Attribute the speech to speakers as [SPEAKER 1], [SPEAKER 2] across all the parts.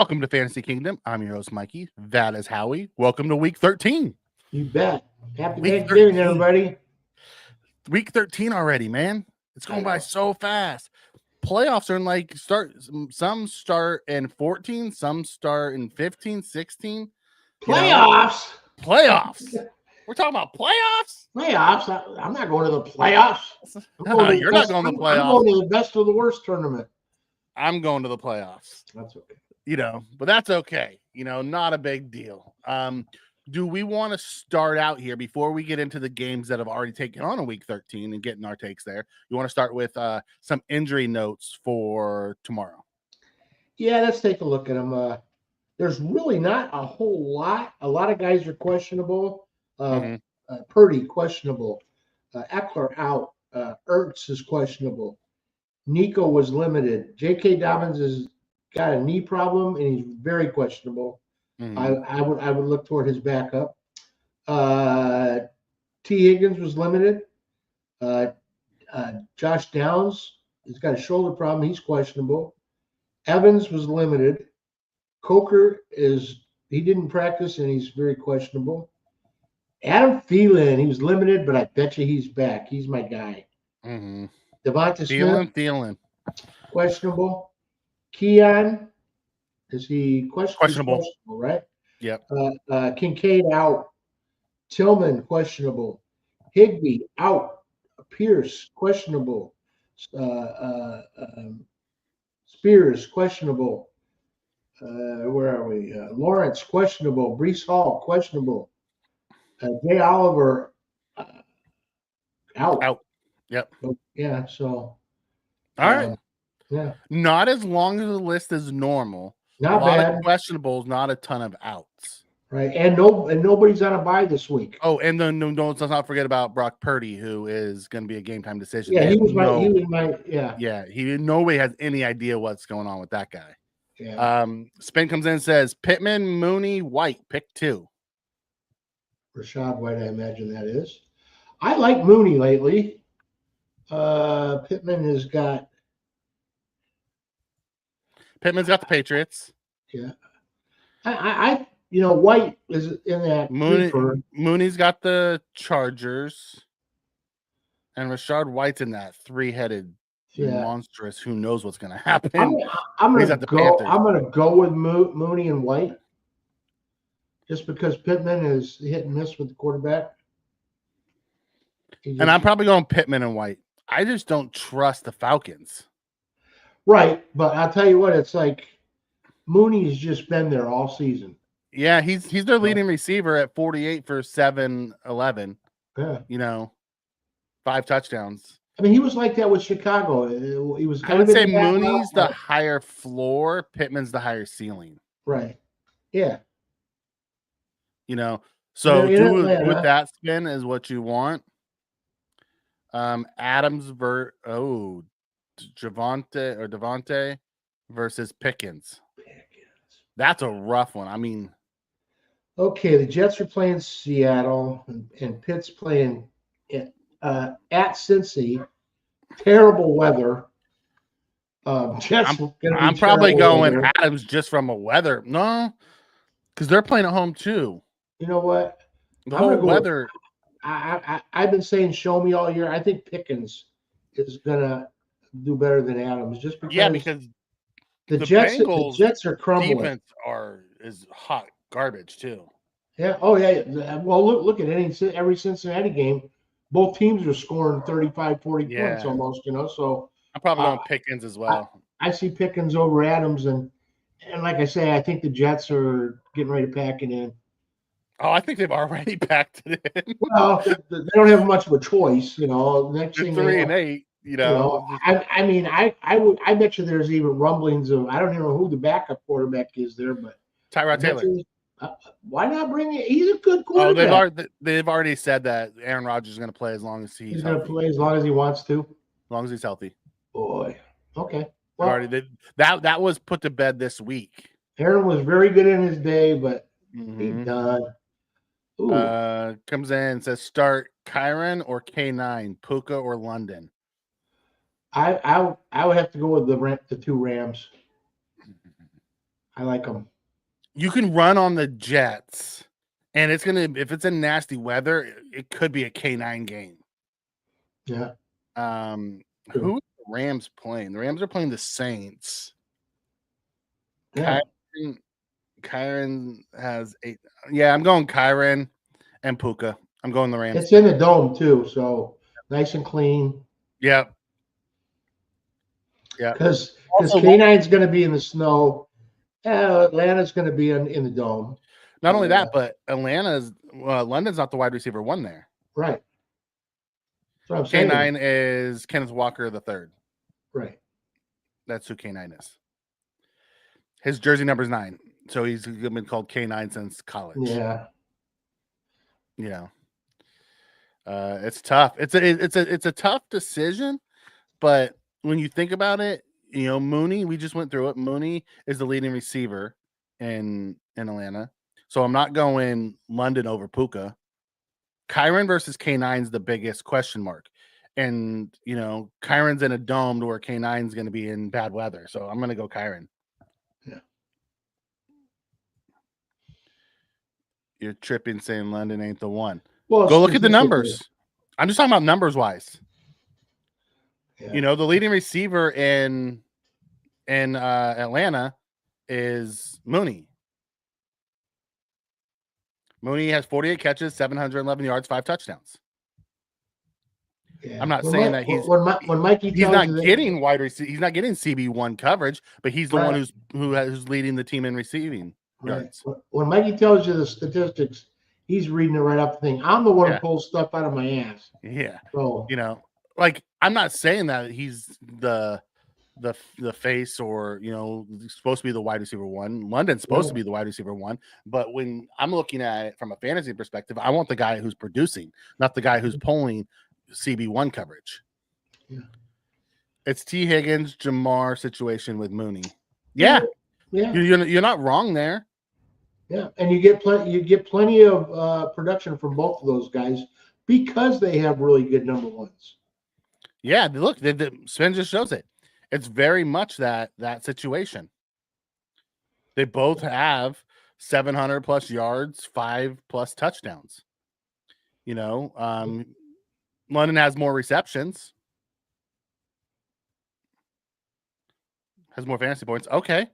[SPEAKER 1] welcome to Fantasy Kingdom. I'm your host, Mikey. That is Howie. Welcome to week 13.
[SPEAKER 2] You bet. Happy
[SPEAKER 1] Week
[SPEAKER 2] Thanksgiving,
[SPEAKER 1] 13.
[SPEAKER 2] everybody.
[SPEAKER 1] Week 13 already, man. It's going by so fast. Playoffs are in some start in 14, some start in 15, 16.
[SPEAKER 2] Playoffs?
[SPEAKER 1] Playoffs. We're talking about playoffs?
[SPEAKER 2] Playoffs? I'm not going to the playoffs.
[SPEAKER 1] You're not going to the playoffs.
[SPEAKER 2] I'm going to the best of the worst tournament.
[SPEAKER 1] I'm going to the playoffs.
[SPEAKER 2] That's okay.
[SPEAKER 1] But that's okay. Not a big deal. Do we want to start out here before we get into the games that have already taken on a week 13 and getting our takes there? You want to start with some injury notes for tomorrow?
[SPEAKER 2] Yeah, let's take a look at them. There's really not a whole lot. A lot of guys are questionable. Purdy, questionable. Eckler out. Ertz is questionable. Nico was limited. J.K. Dobbins has got a knee problem, and he's very questionable. I would look toward his backup. T. Higgins was limited. Josh Downs has got a shoulder problem. He's questionable. Evans was limited. Coker he didn't practice, and he's very questionable. Adam Thielen, he was limited, but I bet you he's back. He's my guy. Devonta Smith,
[SPEAKER 1] Thielen,
[SPEAKER 2] questionable. Keon, is he questionable? Right?
[SPEAKER 1] Yep.
[SPEAKER 2] Kincaid out. Tillman, questionable. Higbee out. Pierce, questionable. Spears, questionable. Where are we? Lawrence, questionable. Breece Hall, questionable. Jay Oliver, out.
[SPEAKER 1] Yep.
[SPEAKER 2] Yeah, so.
[SPEAKER 1] All right.
[SPEAKER 2] Yeah.
[SPEAKER 1] Not as long as the list is normal.
[SPEAKER 2] Not
[SPEAKER 1] a lot
[SPEAKER 2] bad.
[SPEAKER 1] Of questionables, not a ton of outs.
[SPEAKER 2] Right, and nobody's on a bye this week.
[SPEAKER 1] Oh, and then let's not forget about Brock Purdy, who is going to be a game time decision.
[SPEAKER 2] Yeah, nobody
[SPEAKER 1] has any idea what's going on with that guy.
[SPEAKER 2] Yeah.
[SPEAKER 1] Spin comes in and says Pittman, Mooney, White, pick 2.
[SPEAKER 2] Rashad White, I imagine that is. I like Mooney lately. Pittman's got
[SPEAKER 1] the Patriots.
[SPEAKER 2] Yeah. White is in that.
[SPEAKER 1] Mooney's got the Chargers, and Rashad White's in that 3-headed monstrous. Who knows what's going to happen?
[SPEAKER 2] I'm going to go with Mooney and White, just because Pittman is hit and miss with the quarterback.
[SPEAKER 1] And I'm probably going Pittman and White. I just don't trust the Falcons.
[SPEAKER 2] Right, but I'll tell you what, it's like Mooney's just been there all season.
[SPEAKER 1] Yeah, he's their leading receiver at 48 for 711.
[SPEAKER 2] Yeah.
[SPEAKER 1] 5 touchdowns.
[SPEAKER 2] I mean, he was like that with Chicago. He was.
[SPEAKER 1] I would say Mooney's the higher floor, Pittman's the higher ceiling.
[SPEAKER 2] Right. Yeah.
[SPEAKER 1] So with that spin is what you want. Adams Devontae versus Pickens. That's a rough one. I mean,
[SPEAKER 2] okay, the Jets are playing Seattle, and Pitt's playing at Cincy. Terrible weather. Jets.
[SPEAKER 1] I'm probably going weather. Adams just from a weather. No, because they're playing at home too.
[SPEAKER 2] You know what?
[SPEAKER 1] The whole weather.
[SPEAKER 2] I've been saying show me all year. I think Pickens is gonna do better than Adams, just because. The Jets are crumbling.
[SPEAKER 1] Defense is hot garbage too.
[SPEAKER 2] Yeah. Oh yeah. Well, look at every Cincinnati game. Both teams are scoring 35, 40 points almost. So
[SPEAKER 1] I'm probably going Pickens as well.
[SPEAKER 2] I see Pickens over Adams, and like I say, I think the Jets are getting ready to pack it in.
[SPEAKER 1] Oh, I think they've already packed it in.
[SPEAKER 2] Well, they don't have much of a choice. Next thing
[SPEAKER 1] 3-8.
[SPEAKER 2] I mean, I bet you there's even rumblings of, I don't even know who the backup quarterback is there, but
[SPEAKER 1] Tyrod Taylor.
[SPEAKER 2] Why not bring it? He's a good quarterback.
[SPEAKER 1] Oh, they've already said that Aaron Rodgers is going to play as long as he's
[SPEAKER 2] going to play as long as he wants to.
[SPEAKER 1] As long as he's healthy.
[SPEAKER 2] Boy. Okay.
[SPEAKER 1] Well, that was put to bed this week.
[SPEAKER 2] Aaron was very good in his day, but he's done.
[SPEAKER 1] Comes in and says start Kyron or K9, Puka or London.
[SPEAKER 2] I would have to go with the 2 Rams. I like them.
[SPEAKER 1] You can run on the Jets, and it's gonna if it's in nasty weather, it could be a K9 game.
[SPEAKER 2] Yeah.
[SPEAKER 1] Who are the Rams playing? The Rams are playing the Saints.
[SPEAKER 2] Yeah.
[SPEAKER 1] Kyren has 8. Yeah, I'm going Kyren and Puka. I'm going the Rams.
[SPEAKER 2] It's in the dome too, so nice and clean.
[SPEAKER 1] Yep. Yeah.
[SPEAKER 2] Because K9's going to be in the snow. Atlanta's going to be in the dome.
[SPEAKER 1] Not only that, but London's not the wide receiver one there.
[SPEAKER 2] Right. That's what I'm saying.
[SPEAKER 1] K9 is Kenneth Walker III.
[SPEAKER 2] Right.
[SPEAKER 1] That's who K9 is. His jersey number is 9, so he's been called K9 since college.
[SPEAKER 2] Yeah.
[SPEAKER 1] It's tough. It's a tough decision, but when you think about it, Mooney, we just went through it. Mooney is the leading receiver in Atlanta. So I'm not going London over Puka. Kyren versus K9 is the biggest question mark. And, Kyren's in a dome to where K9 is going to be in bad weather. So I'm going to go Kyren.
[SPEAKER 2] Yeah.
[SPEAKER 1] You're tripping saying London ain't the one.
[SPEAKER 2] Well,
[SPEAKER 1] go look at the numbers. I'm just talking about numbers wise.
[SPEAKER 2] Yeah.
[SPEAKER 1] The leading receiver in Atlanta is Mooney. Mooney has 48 catches, 711 yards, 5 touchdowns.
[SPEAKER 2] Yeah.
[SPEAKER 1] I'm not saying that he's
[SPEAKER 2] when Mikey
[SPEAKER 1] he's not getting wide receiver. He's not getting CB1 coverage, but he's the one who's leading the team in receiving yards.
[SPEAKER 2] When Mikey tells you the statistics, he's reading it right off the thing. I'm the one who pulls stuff out of my ass.
[SPEAKER 1] Yeah.
[SPEAKER 2] So
[SPEAKER 1] I'm not saying that he's the face or supposed to be the wide receiver one. London's supposed to be the wide receiver one, but when I'm looking at it from a fantasy perspective, I want the guy who's producing, not the guy who's pulling CB1 coverage.
[SPEAKER 2] Yeah.
[SPEAKER 1] It's T. Higgins, Jamar situation with Mooney. Yeah. You're not wrong there.
[SPEAKER 2] Yeah, and you get plenty of production from both of those guys because they have really good number ones.
[SPEAKER 1] Yeah, look, Sven just shows it. It's very much that situation. They both have 700 plus yards, 5 plus touchdowns. London has more receptions, has more fantasy points. Okay.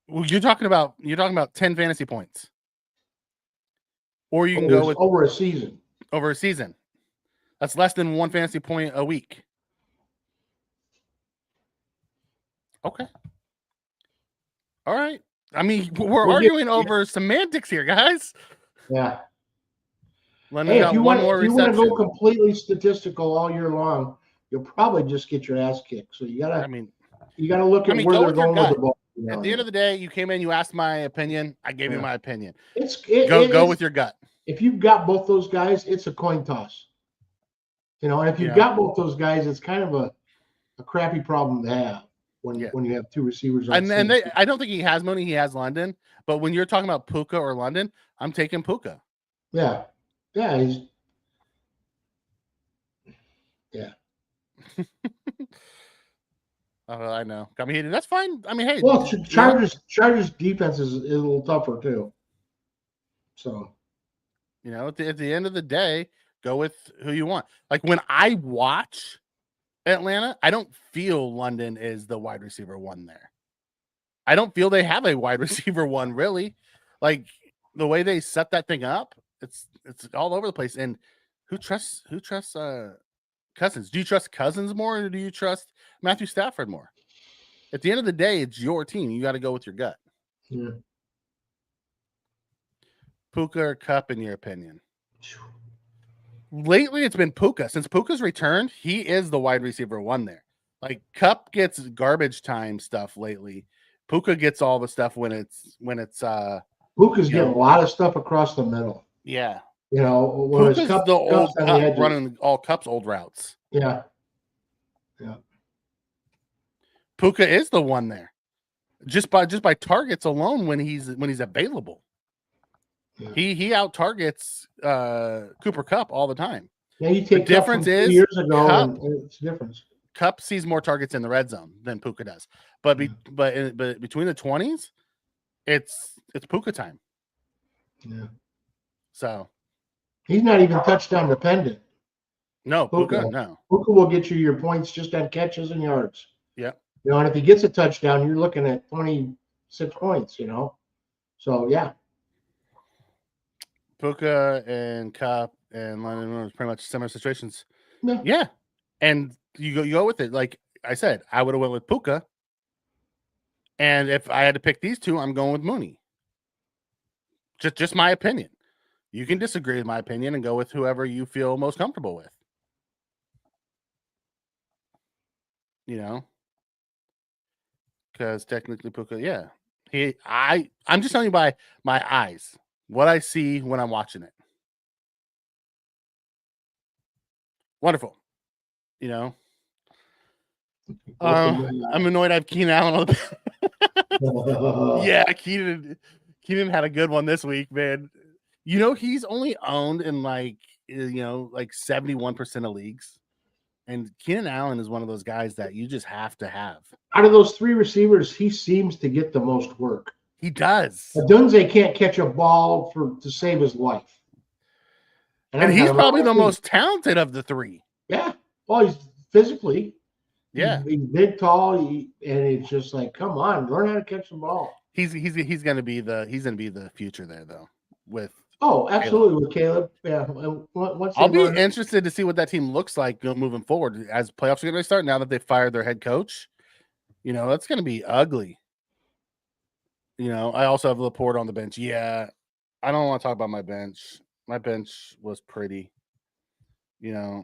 [SPEAKER 1] Well, you're talking about 10 fantasy points, or you can go with
[SPEAKER 2] over a season.
[SPEAKER 1] Over a season, that's less than 1 fantasy point a week. Okay. All right. I mean, we're arguing over semantics here, guys.
[SPEAKER 2] Yeah.
[SPEAKER 1] Hey, if you want
[SPEAKER 2] to go completely statistical all year long, you'll probably just get your ass kicked. So you gotta look at where they're going with the ball.
[SPEAKER 1] At the end of the day, you came in, you asked my opinion. I gave you my opinion.
[SPEAKER 2] Go
[SPEAKER 1] with your gut.
[SPEAKER 2] If you've got both those guys, it's a coin toss. And if you've got both those guys, it's kind of a crappy problem to have when you have 2 receivers.
[SPEAKER 1] I don't think he has Mooney. He has London. But when you're talking about Puka or London, I'm taking Puka.
[SPEAKER 2] Yeah. Yeah.
[SPEAKER 1] I know. Got me heated. That's fine. I mean, hey.
[SPEAKER 2] Well, Chargers defense is a little tougher too. So,
[SPEAKER 1] at the end of the day, go with who you want. Like when I watch Atlanta, I don't feel London is the wide receiver one there. I don't feel they have a wide receiver one really. Like the way they set that thing up, it's all over the place. And who trusts Cousins? Do you trust Cousins more, or do you trust Matthew Stafford more? At the end of the day, it's your team. You got to go with your gut.
[SPEAKER 2] Yeah.
[SPEAKER 1] Puka or Kupp, in your opinion? Lately, it's been Puka. Since Puka's returned, he is the wide receiver one there. Like Kupp gets garbage time stuff lately. Puka gets all the stuff when it's
[SPEAKER 2] Puka's getting a lot of stuff across the middle.
[SPEAKER 1] Yeah.
[SPEAKER 2] Puka's
[SPEAKER 1] the old Kupp running all Kupp's old routes.
[SPEAKER 2] Yeah. Yeah.
[SPEAKER 1] Puka is the one there. Just by targets alone when he's available. Yeah. He out targets Cooper Kupp all the time.
[SPEAKER 2] Yeah, you take
[SPEAKER 1] the difference is
[SPEAKER 2] years ago, and it's a difference.
[SPEAKER 1] Cup sees more targets in the red zone than Puka does, but between the 20s, it's Puka time.
[SPEAKER 2] Yeah.
[SPEAKER 1] So
[SPEAKER 2] he's not even touchdown dependent.
[SPEAKER 1] No, Puka, no.
[SPEAKER 2] Puka will get you your points just on catches and yards.
[SPEAKER 1] Yeah.
[SPEAKER 2] And if he gets a touchdown, you're looking at 26 points, So, yeah.
[SPEAKER 1] Puka and Cup and Lennon was pretty much similar situations.
[SPEAKER 2] Yeah.
[SPEAKER 1] Yeah. And you go with it. Like I said, I would have went with Puka. And if I had to pick these two, I'm going with Mooney. Just my opinion. You can disagree with my opinion and go with whoever you feel most comfortable with. Because technically Puka, yeah. I'm just telling you by my eyes, what I see when I'm watching it. Wonderful. I'm annoyed I have Keenan Allen on the Yeah, Keenan had a good one this week, man. He's only owned in like 71% of leagues. And Keenan Allen is one of those guys that you just have to have.
[SPEAKER 2] Out of those three receivers, he seems to get the most work.
[SPEAKER 1] He does.
[SPEAKER 2] Dunze can't catch a ball to save his life.
[SPEAKER 1] And he's probably the most talented of the three.
[SPEAKER 2] Yeah. Well, he's physically.
[SPEAKER 1] Yeah.
[SPEAKER 2] He's big, tall, and it's just like, come on, learn how to catch the ball.
[SPEAKER 1] He's gonna be the future there though.
[SPEAKER 2] Absolutely, with Caleb. Yeah.
[SPEAKER 1] I'll be interested to see what that team looks like moving forward as playoffs are going to start. Now that they fired their head coach, that's going to be ugly. I also have Laporte on the bench. Yeah, I don't want to talk about my bench. My bench was pretty. It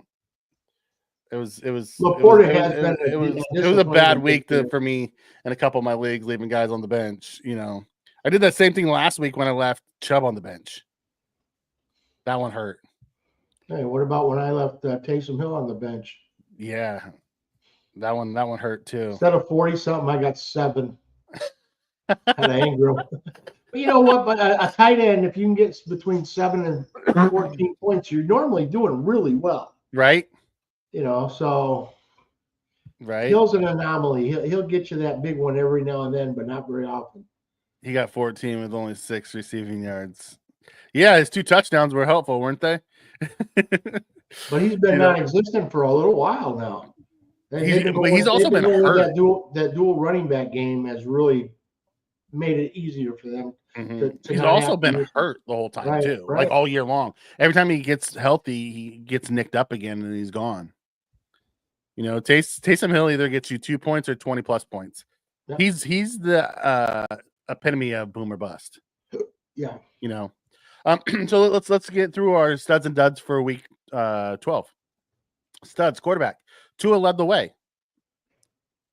[SPEAKER 1] was
[SPEAKER 2] Laporte
[SPEAKER 1] it was a bad week for me and a couple of my leagues leaving guys on the bench. I did that same thing last week when I left Chubb on the bench. That one hurt.
[SPEAKER 2] Hey, what about when I left Taysom Hill on the bench?
[SPEAKER 1] Yeah, that one hurt too.
[SPEAKER 2] Instead of 40-something, I got 7. Had to anger him. But you know what? But a tight end, if you can get between 7 and 14 points, you're normally doing really well.
[SPEAKER 1] Right.
[SPEAKER 2] So
[SPEAKER 1] right.
[SPEAKER 2] Hill's an anomaly. He'll get you that big one every now and then, but not very often.
[SPEAKER 1] He got 14 with only 6 receiving yards. Yeah, his 2 touchdowns were helpful, weren't they?
[SPEAKER 2] But he's been non-existent for a little while now.
[SPEAKER 1] He's also been hurt.
[SPEAKER 2] That dual running back game has really made it easier for them.
[SPEAKER 1] He's also been hurt the whole time too, like all year long. Every time he gets healthy, he gets nicked up again and he's gone. Taysom Hill either gets you 2 points or 20 plus points. Yeah. He's the epitome of boom or bust.
[SPEAKER 2] Yeah.
[SPEAKER 1] So let's get through our studs and duds for week 12. Studs, quarterback. Tua led the way.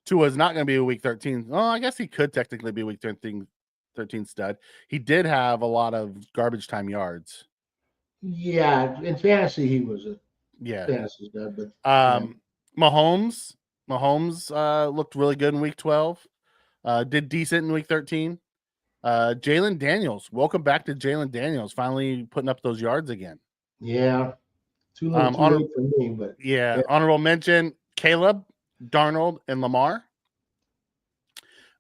[SPEAKER 1] Tua is not going to be a week 13. Well, I guess he could technically be a week 13 stud. He did have a lot of garbage time yards.
[SPEAKER 2] Yeah, in fantasy he was a fantasy stud,
[SPEAKER 1] but Mahomes looked really good in week 12. Did decent in week 13. Jalen Daniels, welcome back to Jalen Daniels, finally putting up those yards again.
[SPEAKER 2] Yeah, too late for me, but
[SPEAKER 1] yeah. Honorable mention: Caleb, Darnold, and Lamar.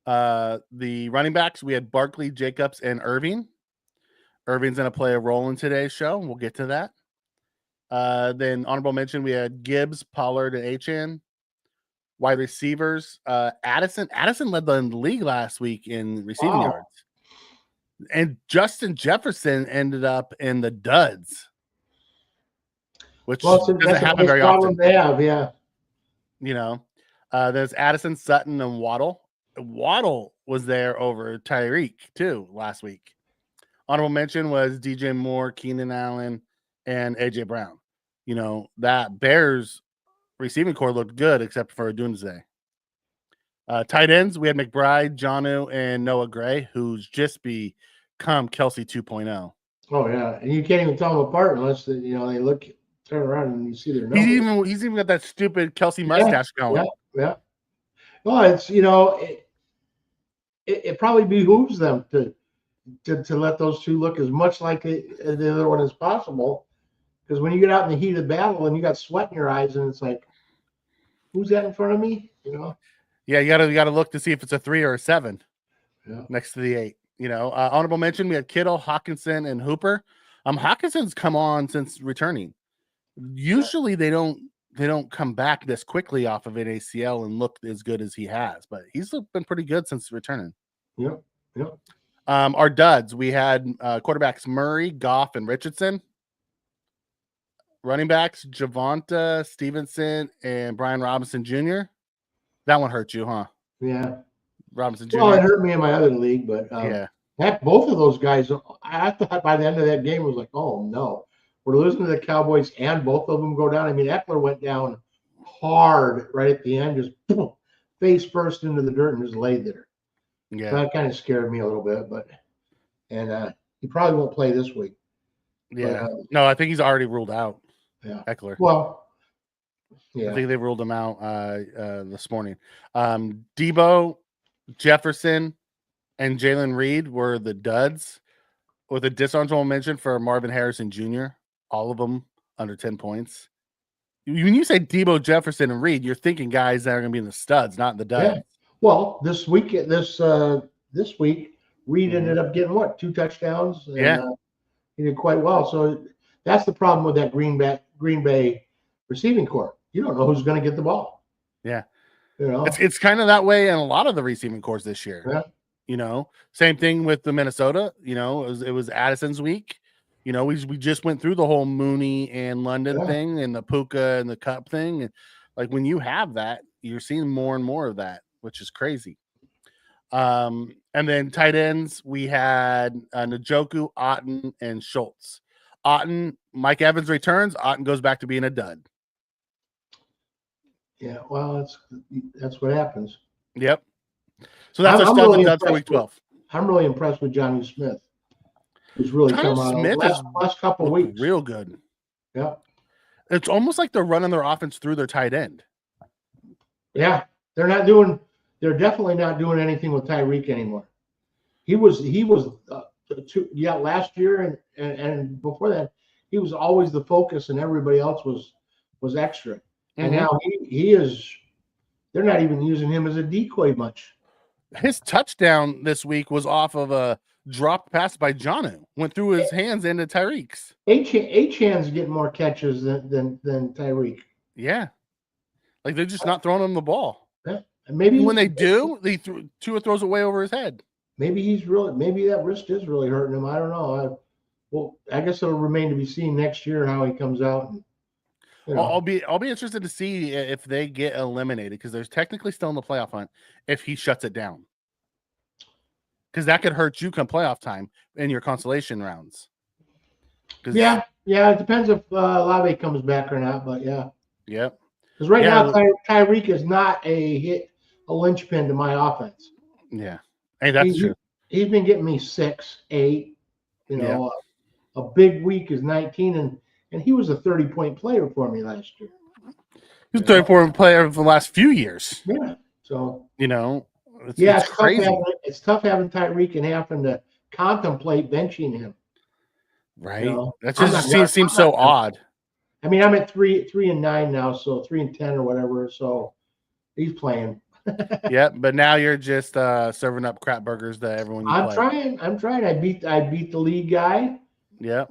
[SPEAKER 1] The running backs, we had Barkley, Jacobs, and Irving. Irving's going to play a role in today's show. We'll get to that. Then honorable mention, we had Gibbs, Pollard, and Achane. Wide receivers, Addison. Addison led the league last week in receiving yards. And Justin Jefferson ended up in the duds, which doesn't happen very often.
[SPEAKER 2] They have, yeah.
[SPEAKER 1] There's Addison, Sutton, and Waddle. Waddle was there over Tyreek too last week. Honorable mention was DJ Moore, Keenan Allen, and AJ Brown. That Bears receiving core looked good except for Dunze. Tight ends, we had McBride, Jonnu, and Noah Gray, who's just become Kelsey 2.0.
[SPEAKER 2] Oh yeah, and you can't even tell them apart unless they turn around and you see their numbers.
[SPEAKER 1] He's even got that stupid Kelsey mustache going.
[SPEAKER 2] Yeah. Well, it's it probably behooves them to let those two look as much like the other one as possible, because when you get out in the heat of battle and you got sweat in your eyes and it's like, who's that in front of me?
[SPEAKER 1] Yeah, you gotta look to see if it's a 3 or a 7
[SPEAKER 2] Yeah.
[SPEAKER 1] next to the 8. Honorable mention, we had Kittle, Hawkinson, and Hooper. Hawkinson's come on since returning. Usually they don't come back this quickly off of an ACL and look as good as he has, but he's been pretty good since returning.
[SPEAKER 2] Yep.
[SPEAKER 1] Our duds, we had quarterbacks Murray, Goff, and Richardson. Running backs Javonta, Stevenson, and Brian Robinson Jr. That one hurt you, huh?
[SPEAKER 2] Yeah.
[SPEAKER 1] Robinson Jr.
[SPEAKER 2] Well, it hurt me in my other league, but both of those guys, I thought by the end of that game, it was like, oh no, we're losing to the Cowboys and both of them go down. I mean, Eckler went down hard right at the end, just boom, face first into the dirt and just laid there.
[SPEAKER 1] Yeah.
[SPEAKER 2] So that kind of scared me a little bit, and he probably won't play this week.
[SPEAKER 1] Yeah. But, no, I think he's already ruled out.
[SPEAKER 2] Yeah.
[SPEAKER 1] Eckler.
[SPEAKER 2] Well, yeah.
[SPEAKER 1] I think they ruled him out this morning. Debo, Jefferson, and Jalen Reed were the duds, with a dishonorable mention for Marvin Harrison Jr. All of them under 10 points. When you say Debo, Jefferson, and Reed, you're thinking guys that are going to be in the studs, not in the duds.
[SPEAKER 2] Yeah. Well, this week, Reed ended up getting 2 touchdowns. And, he did quite well. So that's the problem with that Green Bay receiving corps. You don't know who's going to get the ball.
[SPEAKER 1] Yeah. It's kind of that way in a lot of the receiving corps this year.
[SPEAKER 2] Yeah.
[SPEAKER 1] Same thing with the Minnesota. It was Addison's week. We just went through the whole Mooney and London thing and the Puka and the Cup thing. And like when you have that, you're seeing more and more of that, which is crazy. And then tight ends, we had Njoku, Otten, and Schultz. Otten, Mike Evans returns. Otten goes back to being a dud.
[SPEAKER 2] Yeah, well, that's what happens.
[SPEAKER 1] Yep. So that's our studs and duds for week 12.
[SPEAKER 2] I'm really impressed with Jonnu Smith, who's really come out the last couple of weeks.
[SPEAKER 1] Real good.
[SPEAKER 2] Yeah.
[SPEAKER 1] It's almost like they're running their offense through their tight end.
[SPEAKER 2] Yeah, they're definitely not doing anything with Tyreek anymore. He was last year and before that, he was always the focus and everybody else was extra. Mm-hmm. And now he is. They're not even using him as a decoy much.
[SPEAKER 1] His touchdown this week was off of a dropped pass by Jonnu. Went through his hands into Tyreek's.
[SPEAKER 2] Achan's getting more catches than Tyreek.
[SPEAKER 1] Yeah, like they're just not throwing him the ball.
[SPEAKER 2] Yeah. Maybe
[SPEAKER 1] when they do, Tua throws it way over his head.
[SPEAKER 2] Maybe that wrist is really hurting him. I don't know. I guess it'll remain to be seen next year how he comes out.
[SPEAKER 1] I'll be interested to see if they get eliminated because there's technically still in the playoff hunt if he shuts it down. Because that could hurt you come playoff time in your consolation rounds.
[SPEAKER 2] Yeah, it depends if Olave comes back or not, but yeah.
[SPEAKER 1] Yep.
[SPEAKER 2] Because right now Tyreek is not a linchpin to my offense.
[SPEAKER 1] Yeah. Hey, that's true.
[SPEAKER 2] He's been getting me 6, 8. A big week is 19, and he was a 30-point player for me last year.
[SPEAKER 1] He was a 30-point player for the last few years.
[SPEAKER 2] Yeah. So
[SPEAKER 1] it's crazy.
[SPEAKER 2] It's tough having Tyreek and having to contemplate benching him.
[SPEAKER 1] Right. That just seems so odd.
[SPEAKER 2] I mean, I'm at 3-9 now, so 3-10 or whatever. So he's playing.
[SPEAKER 1] Yeah, but now you're just serving up crap burgers to everyone you play.
[SPEAKER 2] I'm trying. I beat the lead guy.
[SPEAKER 1] Yeah.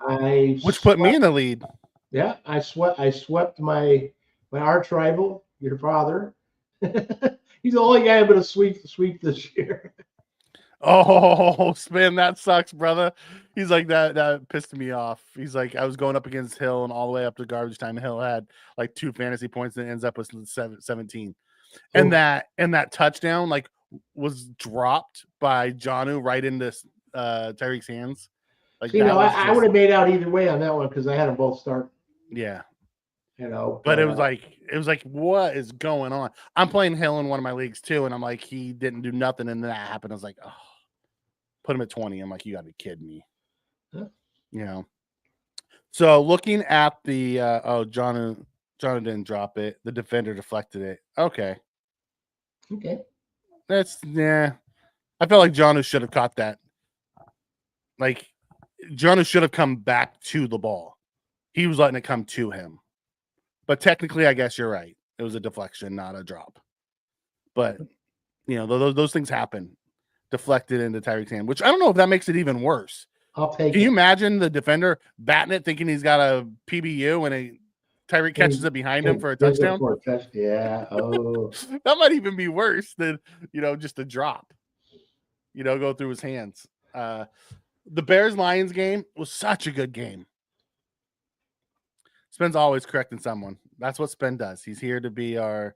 [SPEAKER 1] Which put me in the lead.
[SPEAKER 2] Yeah, I swept my arch rival, your father. He's the only guy able to sweep this year.
[SPEAKER 1] Oh, Spin, that sucks, brother. He's like that pissed me off. He's like, I was going up against Hill and all the way up to garbage time. Hill had like 2 fantasy points and ends up with 17. And that touchdown like was dropped by Jonnu right into Tyreek's hands. Like,
[SPEAKER 2] I would have made out either way on that one because I had them both start.
[SPEAKER 1] Yeah.
[SPEAKER 2] But
[SPEAKER 1] it was like, what is going on? I'm playing Hill in one of my leagues too, and I'm like, he didn't do nothing, and then that happened. I was like, oh, put him at 20. I'm like, you got to be kidding me.
[SPEAKER 2] Yeah.
[SPEAKER 1] So looking at the Jonnu didn't drop it. The defender deflected it. Okay. That's I felt like Jonnu should have caught that. Like Jonnu should have come back to the ball. He was letting it come to him. But technically, I guess you're right. It was a deflection, not a drop. But those things happen. Deflected into Tyreek Hill, which I don't know if that makes it even worse.
[SPEAKER 2] I'll take
[SPEAKER 1] Can
[SPEAKER 2] it.
[SPEAKER 1] you imagine the defender batting it, thinking he's got a PBU, and Tyreek catches it behind him for a touchdown?
[SPEAKER 2] Yeah. Oh,
[SPEAKER 1] that might even be worse than just a drop. Go through his hands. The Bears-Lions game was such a good game. Spen's always correcting someone. That's what Spen does. He's here to be our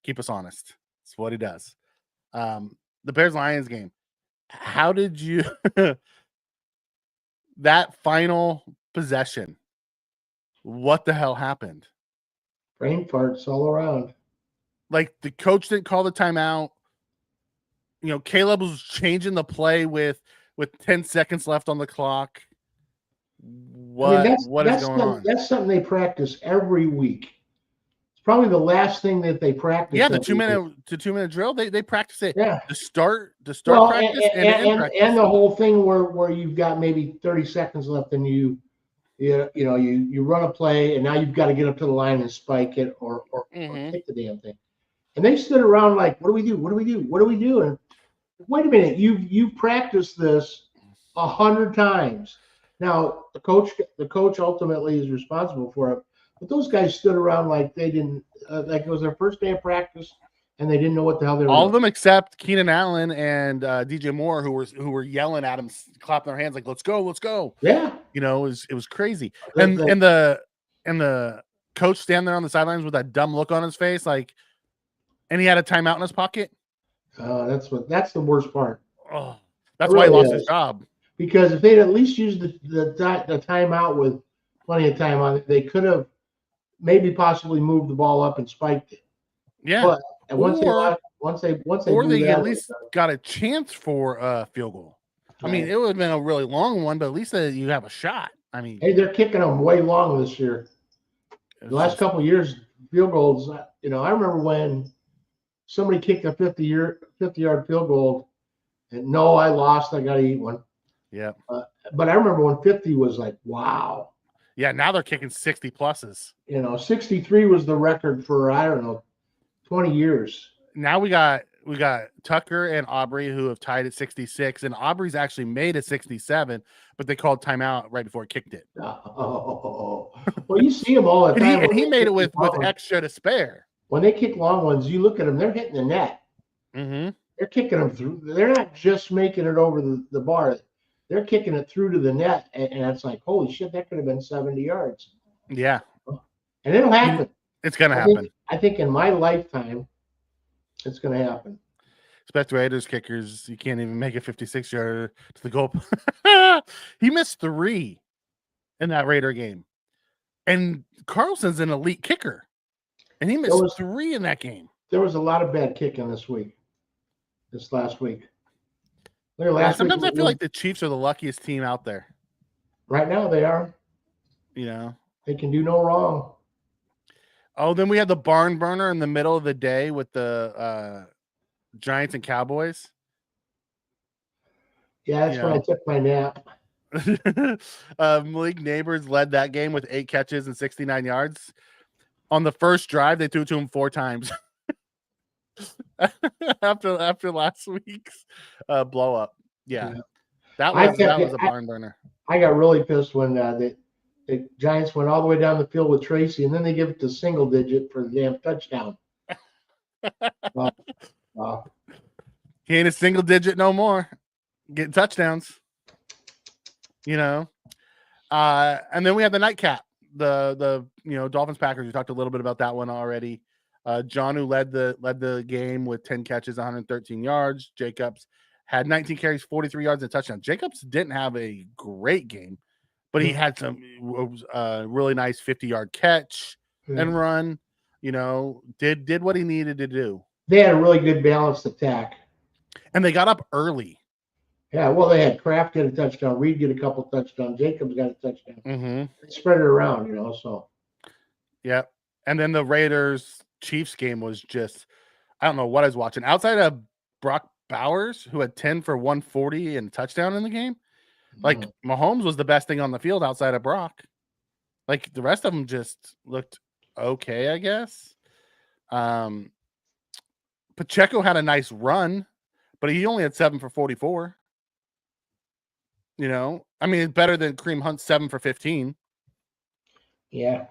[SPEAKER 1] keep us honest. That's what he does. The Bears-Lions game. How did you that final possession? What the hell happened?
[SPEAKER 2] Brain farts all around.
[SPEAKER 1] Like, the coach didn't call the timeout. Caleb was changing the play with 10 seconds left on the clock. What is going on?
[SPEAKER 2] That's something they practice every week. It's probably the last thing that they practice.
[SPEAKER 1] Yeah, the 2-minute drill. They practice it.
[SPEAKER 2] Yeah,
[SPEAKER 1] to start practice
[SPEAKER 2] and the whole thing where you've got maybe 30 seconds left and you run a play and now you've got to get up to the line and spike it or kick the damn thing. And they stood around like, what do we do? What do we do? What do we do? And wait a minute, you've practiced this 100 times. Now the coach ultimately is responsible for it, but those guys stood around like they didn't, like it was their first day of practice, and they didn't know what the hell they were.
[SPEAKER 1] All of them except Keenan Allen and DJ Moore, who were yelling at him, clapping their hands like, "Let's go, let's go!"
[SPEAKER 2] Yeah,
[SPEAKER 1] it was crazy. And the coach standing there on the sidelines with that dumb look on his face, like, and he had a timeout in his pocket.
[SPEAKER 2] That's the worst part.
[SPEAKER 1] Oh, that's why he lost his job.
[SPEAKER 2] Because if they'd at least used the timeout with plenty of time on it, they could have maybe possibly moved the ball up and spiked it.
[SPEAKER 1] Yeah.
[SPEAKER 2] But once they
[SPEAKER 1] at least got a chance for a field goal. Right. I mean, it would have been a really long one, but at least you have a shot. I mean,
[SPEAKER 2] hey, they're kicking them way long this year. The last couple of years, field goals. I remember when somebody kicked a 50-yard field goal, and no, I lost. I got to eat one.
[SPEAKER 1] Yeah.
[SPEAKER 2] But I remember when 50 was like, wow.
[SPEAKER 1] Yeah, now they're kicking 60 pluses.
[SPEAKER 2] 63 was the record for, I don't know, 20 years.
[SPEAKER 1] Now we got Tucker and Aubrey who have tied at 66, and Aubrey's actually made a 67, but they called timeout right before it kicked it.
[SPEAKER 2] Oh. Well, you see them all the time.
[SPEAKER 1] and he made it with extra to spare.
[SPEAKER 2] When they kick long ones, you look at them, they're hitting the net.
[SPEAKER 1] Mm-hmm.
[SPEAKER 2] They're kicking them through. They're not just making it over the bar. They're kicking it through to the net, and it's like, holy shit, that could have been 70 yards.
[SPEAKER 1] Yeah.
[SPEAKER 2] And it'll happen.
[SPEAKER 1] It's going to happen.
[SPEAKER 2] I think in my lifetime, it's going to happen.
[SPEAKER 1] Expect Raiders kickers, you can't even make a 56-yarder to the goal. He missed 3 in that Raider game. And Carlson's an elite kicker. And he missed 3 in that game.
[SPEAKER 2] There was a lot of bad kicking this last week.
[SPEAKER 1] Sometimes I feel like the Chiefs are the luckiest team out there.
[SPEAKER 2] Right now they are. They can do no wrong.
[SPEAKER 1] Oh, then we had the barn burner in the middle of the day with the Giants and Cowboys.
[SPEAKER 2] Yeah, that's when I took my nap.
[SPEAKER 1] Malik Neighbors led that game with 8 catches and 69 yards. On the first drive, they threw to him 4 times. after last week's blow up. Yeah. That was a barn burner.
[SPEAKER 2] I got really pissed when the Giants went all the way down the field with Tracy, and then they give it to single digit for the damn touchdown.
[SPEAKER 1] He ain't a single digit no more. Getting touchdowns. And then we had the nightcap. The Dolphins Packers. We talked a little bit about that one already. John, who led the game with 10 catches, 113 yards. Jacobs had 19 carries, 43 yards, and a touchdown. Jacobs didn't have a great game, but he had some really nice 50-yard catch and run. Did what he needed to do.
[SPEAKER 2] They had a really good balanced attack,
[SPEAKER 1] and they got up early.
[SPEAKER 2] Yeah, well, they had Kraft get a touchdown, Reed get a couple touchdowns, Jacobs got a touchdown.
[SPEAKER 1] Mm-hmm.
[SPEAKER 2] They spread it around, so.
[SPEAKER 1] Yeah, and then the Raiders-Chiefs game was just, I don't know what I was watching. Outside of Brock Bowers, who had 10 for 140 and a touchdown in the game, like Mahomes was the best thing on the field outside of Brock. Like the rest of them just looked okay, I guess. Pacheco had a nice run, but he only had 7 for 44. You know, I mean, it's better than Kareem Hunt's 7 for 15.
[SPEAKER 2] Yeah.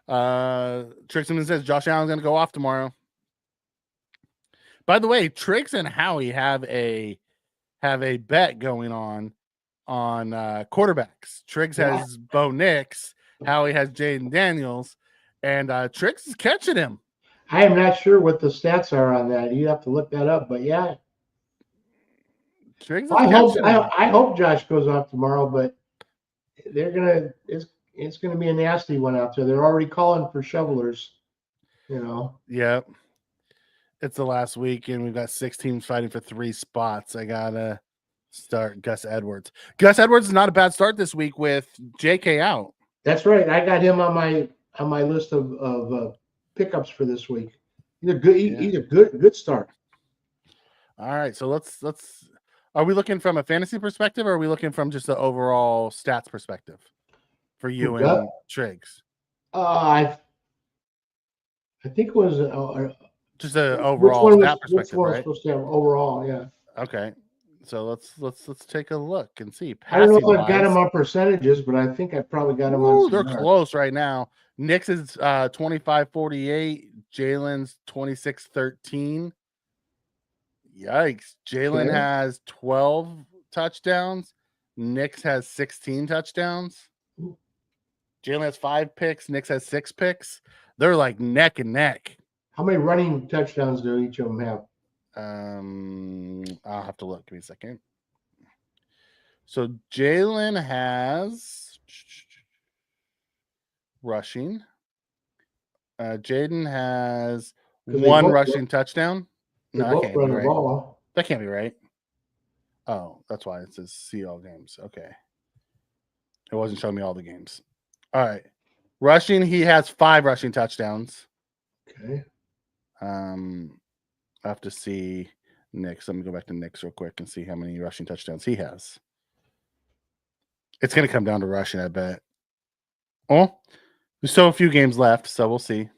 [SPEAKER 1] Trixman says Josh Allen's going to go off tomorrow. By the way, Triggs and Howie have a bet going on quarterbacks. Triggs has Bo Nix, Howie has Jaden Daniels, and Triggs is catching him.
[SPEAKER 2] I am not sure what the stats are on that. You have to look that up. But yeah,
[SPEAKER 1] Triggs is
[SPEAKER 2] I hope Josh goes off tomorrow, but it's gonna be a nasty one out there. They're already calling for shovelers. You know.
[SPEAKER 1] Yep. It's the last week, and we've got 6 teams fighting for 3 spots. I gotta start Gus Edwards. Gus Edwards is not a bad start this week with JK out.
[SPEAKER 2] That's right. I got him on my list of pickups for this week. He's a good start.
[SPEAKER 1] All right, so let's. Are we looking from a fantasy perspective, or are we looking from just the overall stats perspective for you and Triggs?
[SPEAKER 2] I think it was
[SPEAKER 1] just an overall stat perspective,
[SPEAKER 2] which one
[SPEAKER 1] right?
[SPEAKER 2] was supposed to have overall, yeah.
[SPEAKER 1] Okay, so let's take a look and see.
[SPEAKER 2] I don't know if I've got him on percentages, but I think I probably got him on.
[SPEAKER 1] They're close right now. Nick's is 25-48. Jalen's 26-13. Yikes. Jalen has 12 touchdowns. Nick's has 16 touchdowns. Jalen has 5 picks. Nick's has 6 picks. They're like neck and neck.
[SPEAKER 2] How many running touchdowns do each of them have?
[SPEAKER 1] I'll have to look. Give me a second. So Jalen has rushing. Jaden has 1 rushing touchdown. No, that can't be right. That can't be right. Oh, that's why it says see all games. Okay. It wasn't showing me all the games. All right. Rushing, he has 5 rushing touchdowns.
[SPEAKER 2] Okay.
[SPEAKER 1] I have to see Nick's. Let me go back to Nick's real quick and see how many rushing touchdowns he has. It's going to come down to rushing, I bet. Oh, there's still a few games left, so we'll see.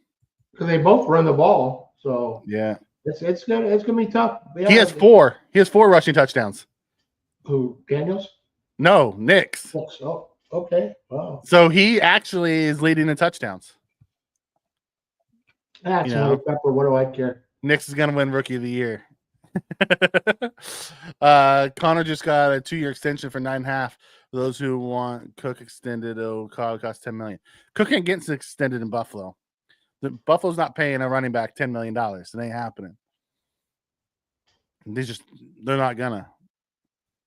[SPEAKER 2] Because they both run the ball, so
[SPEAKER 1] yeah,
[SPEAKER 2] it's gonna be tough. Yeah.
[SPEAKER 1] He has 4. He has 4 rushing touchdowns.
[SPEAKER 2] Who, Daniels?
[SPEAKER 1] No, Nick's.
[SPEAKER 2] Oh, okay. Wow.
[SPEAKER 1] So he actually is leading in touchdowns.
[SPEAKER 2] That's another pepper. What do I care?
[SPEAKER 1] Nick's is going to win Rookie of the Year. Connor just got a 2-year extension for 9.5. For those who want Cook extended, it'll cost $10 million. Cook ain't getting extended in Buffalo. Buffalo's not paying a running back $10 million. It ain't happening. They're not gonna.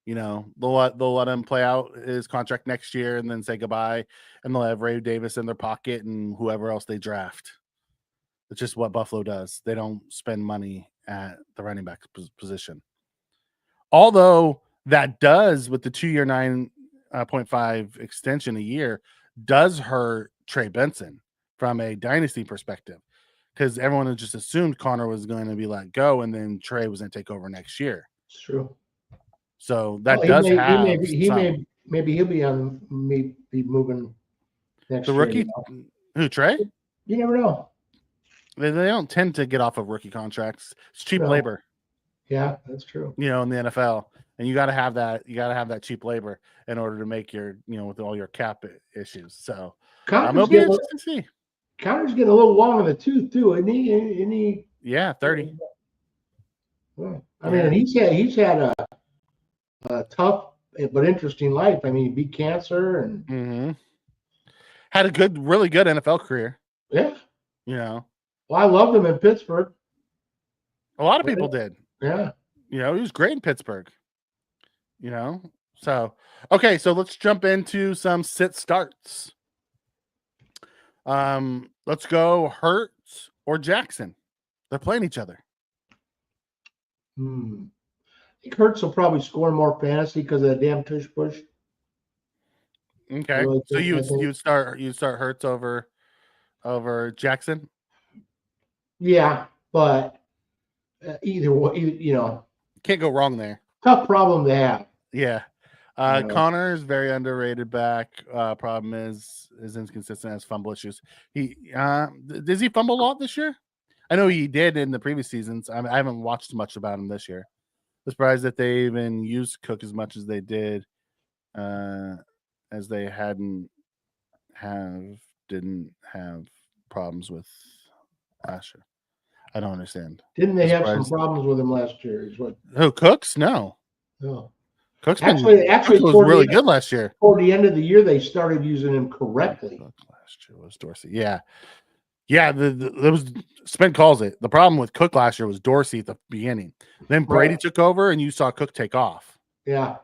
[SPEAKER 1] You know, they'll let him play out his contract next year and then say goodbye, and they'll have Ray Davis in their pocket and whoever else they draft. It's just what Buffalo does. They don't spend money at the running back position. Although that does, with the 2-year 9.5 extension a year, does hurt Trey Benson from a dynasty perspective, because everyone had just assumed Connor was going to be let go and then Trey was going to take over next year.
[SPEAKER 2] It's true.
[SPEAKER 1] So that
[SPEAKER 2] maybe he'll be on me be moving next
[SPEAKER 1] year. The rookie, who, Trey?
[SPEAKER 2] You never know.
[SPEAKER 1] They don't tend to get off of rookie contracts. It's cheap labor.
[SPEAKER 2] Yeah, that's true.
[SPEAKER 1] You know, in the NFL, and you got to have that. You got to have that cheap labor in order to make your, with all your cap issues. So it'll be interesting to see.
[SPEAKER 2] Connor's getting a little long in the tooth too, isn't he?
[SPEAKER 1] Yeah, 30.
[SPEAKER 2] I mean, he's had a tough but interesting life. I mean, he beat cancer and
[SPEAKER 1] had a really good NFL career.
[SPEAKER 2] Yeah.
[SPEAKER 1] You know.
[SPEAKER 2] Well, I loved him in Pittsburgh.
[SPEAKER 1] A lot of people did.
[SPEAKER 2] Yeah.
[SPEAKER 1] You know, he was great in Pittsburgh. You know. So, okay, so let's jump into some sit starts. Let's go Hurts or Jackson. They're playing each other.
[SPEAKER 2] I think Hurts will probably score more fantasy because of the damn tush push.
[SPEAKER 1] Okay, so you'd start Hurts over Jackson.
[SPEAKER 2] Yeah, but either way,
[SPEAKER 1] can't go wrong there.
[SPEAKER 2] Tough problem to have.
[SPEAKER 1] Yeah. Connor is very underrated back. Problem is inconsistent, has fumble issues. Does he fumble a lot this year? I know he did in the previous seasons. I haven't watched much about him this year. I'm surprised that they even used Cook as much as they did, as they didn't have problems with last year. I don't understand.
[SPEAKER 2] Didn't they have some problems with him last year? Is what?
[SPEAKER 1] Who, Cooks? No. Cook's
[SPEAKER 2] actually
[SPEAKER 1] was really good last year.
[SPEAKER 2] Toward the end of the year, they started using him correctly.
[SPEAKER 1] Last year was Dorsey. Yeah. There was Spence calls it. The problem with Cook last year was Dorsey at the beginning. Then Brady took over, and you saw Cook take off.
[SPEAKER 2] Yeah.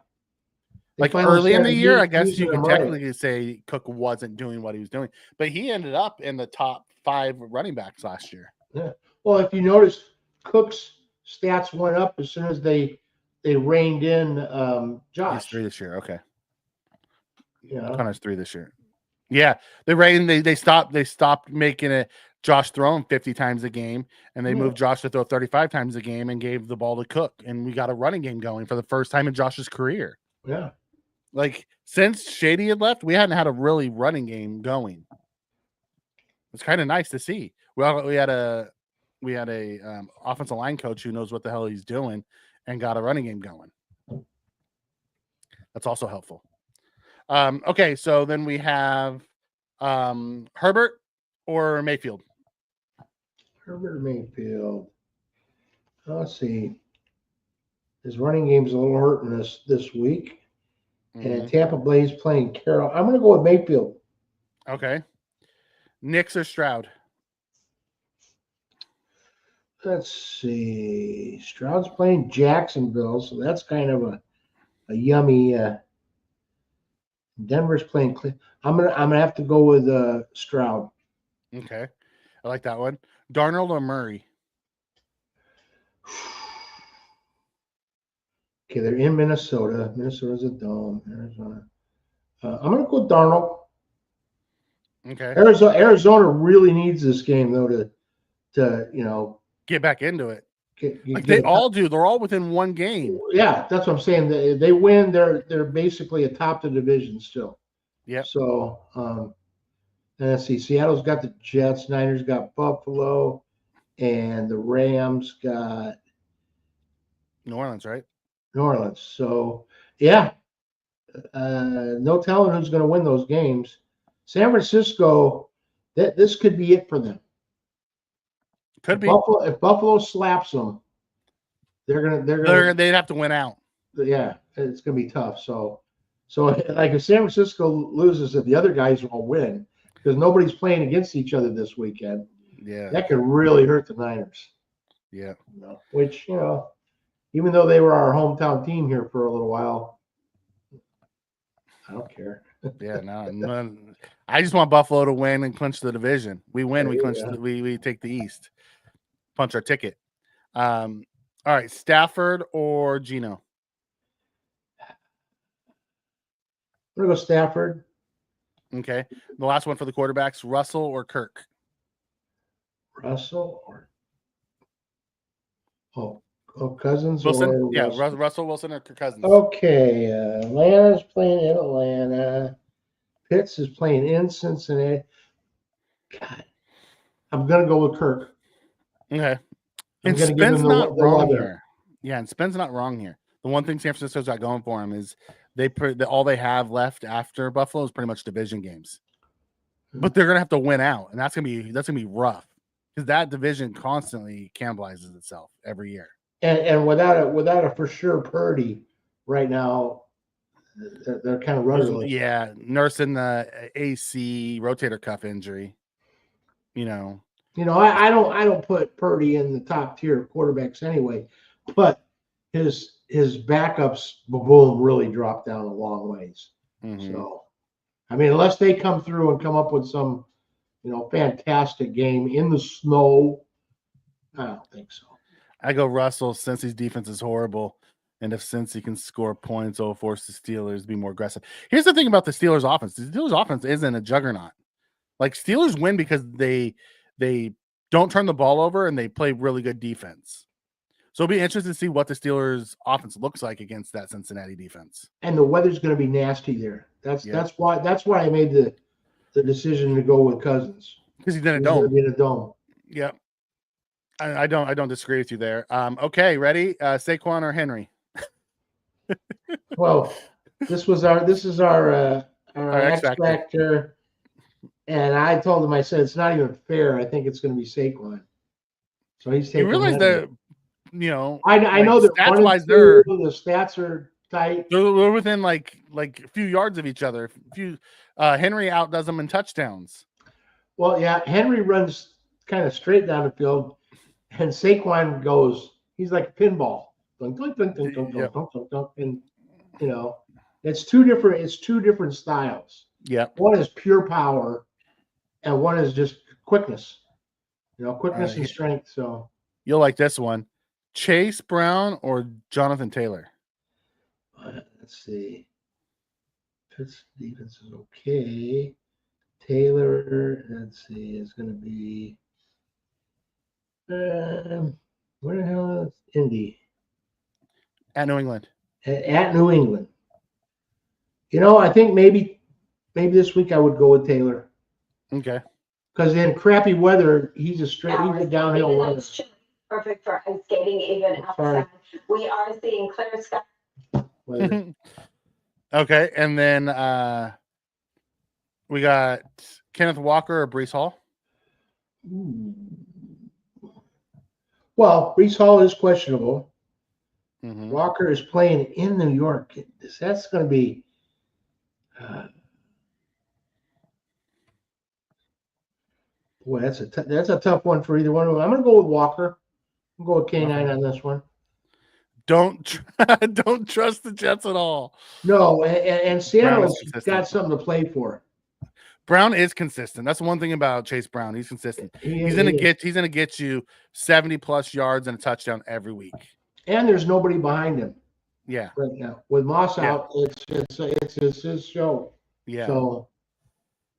[SPEAKER 1] Like early in the year, I guess you could technically say Cook wasn't doing what he was doing, but he ended up in the top 5 running backs last year.
[SPEAKER 2] Yeah. Well, if you notice, Cook's stats went up as soon as they reined in Josh.
[SPEAKER 1] He's 3 this year. Okay.
[SPEAKER 2] Yeah.
[SPEAKER 1] Connor's 3 this year. Yeah, they stopped making it Josh throwing 50 times a game, and they moved Josh to throw 35 times a game and gave the ball to Cook, and we got a running game going for the first time in Josh's career.
[SPEAKER 2] Yeah.
[SPEAKER 1] Like since Shady had left, we hadn't had a really running game going. It's kind of nice to see. We had a offensive line coach who knows what the hell he's doing and got a running game going. That's also helpful. Okay, so then we have Herbert or Mayfield.
[SPEAKER 2] Herbert or Mayfield. Let's see. His running game's a little hurting us this week. And Tampa Bay's playing Carroll. I'm going to go with Mayfield.
[SPEAKER 1] Okay. Nix or Stroud?
[SPEAKER 2] Let's see. Stroud's playing Jacksonville, so that's kind of a yummy. Denver's playing. I'm gonna have to go with Stroud.
[SPEAKER 1] Okay, I like that one. Darnold or Murray?
[SPEAKER 2] Okay, they're in Minnesota. Minnesota's a dome. Arizona. I'm gonna go with Darnold.
[SPEAKER 1] Okay.
[SPEAKER 2] Arizona really needs this game though to
[SPEAKER 1] get back into it. They all do. They're all within one game.
[SPEAKER 2] Yeah, that's what I'm saying. They win. They're basically atop the division still.
[SPEAKER 1] Yeah.
[SPEAKER 2] So let's see. Seattle's got the Jets. Niners got Buffalo, and the Rams got
[SPEAKER 1] New Orleans, right?
[SPEAKER 2] New Orleans. So yeah, no telling who's going to win those games. San Francisco, this could be it for them.
[SPEAKER 1] Could be.
[SPEAKER 2] If Buffalo slaps them,
[SPEAKER 1] they'd have to win out.
[SPEAKER 2] Yeah, it's gonna be tough. So like if San Francisco loses, if the other guys will win because nobody's playing against each other this weekend.
[SPEAKER 1] Yeah,
[SPEAKER 2] that could really hurt the Niners.
[SPEAKER 1] Yeah,
[SPEAKER 2] which even though they were our hometown team here for a little while, I don't care.
[SPEAKER 1] Yeah, no. I just want Buffalo to win and clinch the division. We win, we clinch. We take the East. Punch our ticket. All right, Stafford or Geno?
[SPEAKER 2] I'm gonna go Stafford.
[SPEAKER 1] Okay. The last one for the quarterbacks: Russell or Kirk?
[SPEAKER 2] Russell or Cousins?
[SPEAKER 1] Wilson? Yeah, Russell Wilson or Kirk Cousins?
[SPEAKER 2] Okay. Atlanta's playing in Atlanta. Pitts is playing in Cincinnati. God, I'm gonna go with Kirk.
[SPEAKER 1] Okay. And Spence not wrong here. Yeah, and Spence not wrong here. The one thing San Francisco's got going for him is all they have left after Buffalo is pretty much division games. But they're gonna have to win out, and that's gonna be rough because that division constantly cannibalizes itself every year.
[SPEAKER 2] And without a for sure Purdy right now, they're kind of rudderless.
[SPEAKER 1] Yeah, nursing the AC rotator cuff injury.
[SPEAKER 2] I don't put Purdy in the top tier quarterbacks anyway, but his backups boom really dropped down a long ways. Mm-hmm. So, I mean, unless they come through and come up with some, fantastic game in the snow, I don't think so.
[SPEAKER 1] I go Russell. Cincy's defense is horrible, and if Cincy can score points, it'll force the Steelers to be more aggressive. Here's the thing about the Steelers' offense: the Steelers' offense isn't a juggernaut. Like Steelers win because they don't turn the ball over and they play really good defense. So it'll be interesting to see what the Steelers' offense looks like against that Cincinnati defense.
[SPEAKER 2] And the weather's going to be nasty there. That's why I made the decision to go with Cousins.
[SPEAKER 1] Because he's in a dome.
[SPEAKER 2] In a dome.
[SPEAKER 1] Yep. I don't disagree with you there. Okay, ready? Saquon or Henry?
[SPEAKER 2] Well, this is our X Factor. And I told him, I said, it's not even fair. I think it's going to be Saquon. So he's taking.
[SPEAKER 1] You realize
[SPEAKER 2] Henry.
[SPEAKER 1] that,
[SPEAKER 2] I know that
[SPEAKER 1] stats wise, the
[SPEAKER 2] stats are tight.
[SPEAKER 1] They're within like a few yards of each other. Henry outdoes them in touchdowns.
[SPEAKER 2] Well, yeah, Henry runs kind of straight down the field, and Saquon goes. He's like a pinball, and it's two different styles.
[SPEAKER 1] Yeah,
[SPEAKER 2] one is pure power, and one is just quickness. Quickness and strength. So
[SPEAKER 1] you'll like this one: Chase Brown or Jonathan Taylor.
[SPEAKER 2] Let's see. Pitts defense is okay. Taylor, let's see, is going to be where the hell is Indy?
[SPEAKER 1] At New England.
[SPEAKER 2] At New England. I think maybe this week I would go with Taylor.
[SPEAKER 3] Okay.
[SPEAKER 2] Because in crappy weather, he's a downhill runner.
[SPEAKER 3] Perfect for ice skating, even outside. We are seeing clear sky.
[SPEAKER 1] Okay, and then we got Kenneth Walker or Breece Hall.
[SPEAKER 2] Well, Breece Hall is questionable.
[SPEAKER 1] Mm-hmm.
[SPEAKER 2] Walker is playing in New York. That's going to be. Boy, that's a tough one for either one of them. I'm going to go with Walker. I'm going to go with K9 on this one.
[SPEAKER 1] Don't trust the Jets at all.
[SPEAKER 2] No, and Seattle's got something to play for.
[SPEAKER 1] Brown is consistent. That's one thing about Chase Brown. He's consistent. He's gonna get you 70+ yards and a touchdown every week.
[SPEAKER 2] And there's nobody behind him.
[SPEAKER 1] Yeah.
[SPEAKER 2] Right now, with Moss out, it's his show.
[SPEAKER 1] Yeah.
[SPEAKER 2] So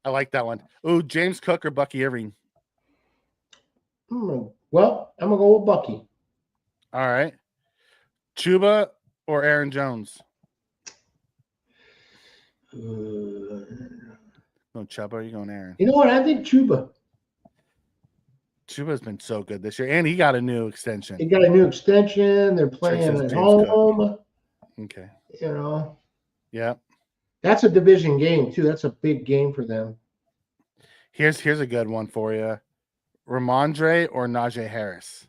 [SPEAKER 1] I like that one. Ooh, James Cook or Bucky Irving.
[SPEAKER 2] Well, I'm gonna go with Bucky.
[SPEAKER 1] All right. Chuba or Aaron Jones? Going Chuba or you going Aaron?
[SPEAKER 2] You know what? I think Chuba.
[SPEAKER 1] Chuba's been so good this year, and he got a new extension.
[SPEAKER 2] They're playing at home.
[SPEAKER 1] Okay.
[SPEAKER 2] Yeah. That's a division game too. That's a big game for them.
[SPEAKER 1] Here's a good one for you. Ramondre or Najee Harris?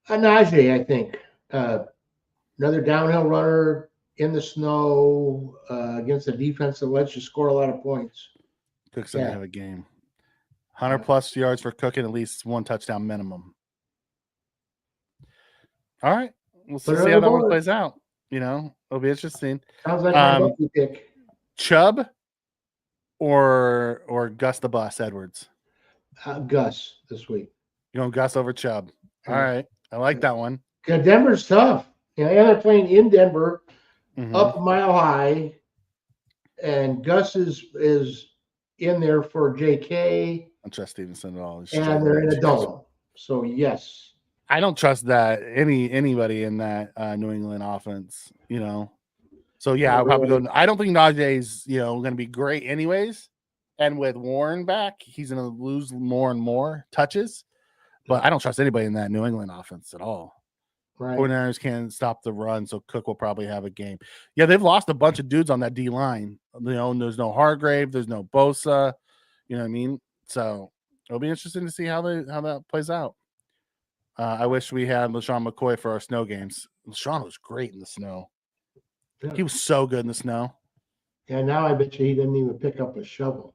[SPEAKER 2] Najee, I think. Another downhill runner in the snow against a defense that lets you score a lot of points.
[SPEAKER 1] Cook's going to have a game. 100+ yards for Cook and at least one touchdown minimum. All right. We'll see how that one plays out. It'll be interesting.
[SPEAKER 2] Sounds like my Bucky pick.
[SPEAKER 1] Chubb or Gus the Bus Edwards?
[SPEAKER 2] Gus this week.
[SPEAKER 1] You're going Gus over Chubb. All right. I like that one.
[SPEAKER 2] Yeah, Denver's tough. And they're playing in Denver, up a mile high, and Gus is in there for JK.
[SPEAKER 1] I don't trust Stevenson at all.
[SPEAKER 2] And they're in a dome. So yes.
[SPEAKER 1] I don't trust that anybody in that New England offense, So yeah, I'll probably go. I don't think Najee's going to be great anyways. And with Warren back, he's going to lose more and more touches. But I don't trust anybody in that New England offense at all.
[SPEAKER 2] Right.
[SPEAKER 1] 49ers can't stop the run, so Cook will probably have a game. Yeah, they've lost a bunch of dudes on that D line. There's no Hargrave, there's no Bosa. You know what I mean? So it'll be interesting to see how that plays out. I wish we had LaShawn McCoy for our snow games. LaShawn was great in the snow. Yeah. He was so good in the snow.
[SPEAKER 2] Yeah, now I bet you he didn't even pick up a shovel.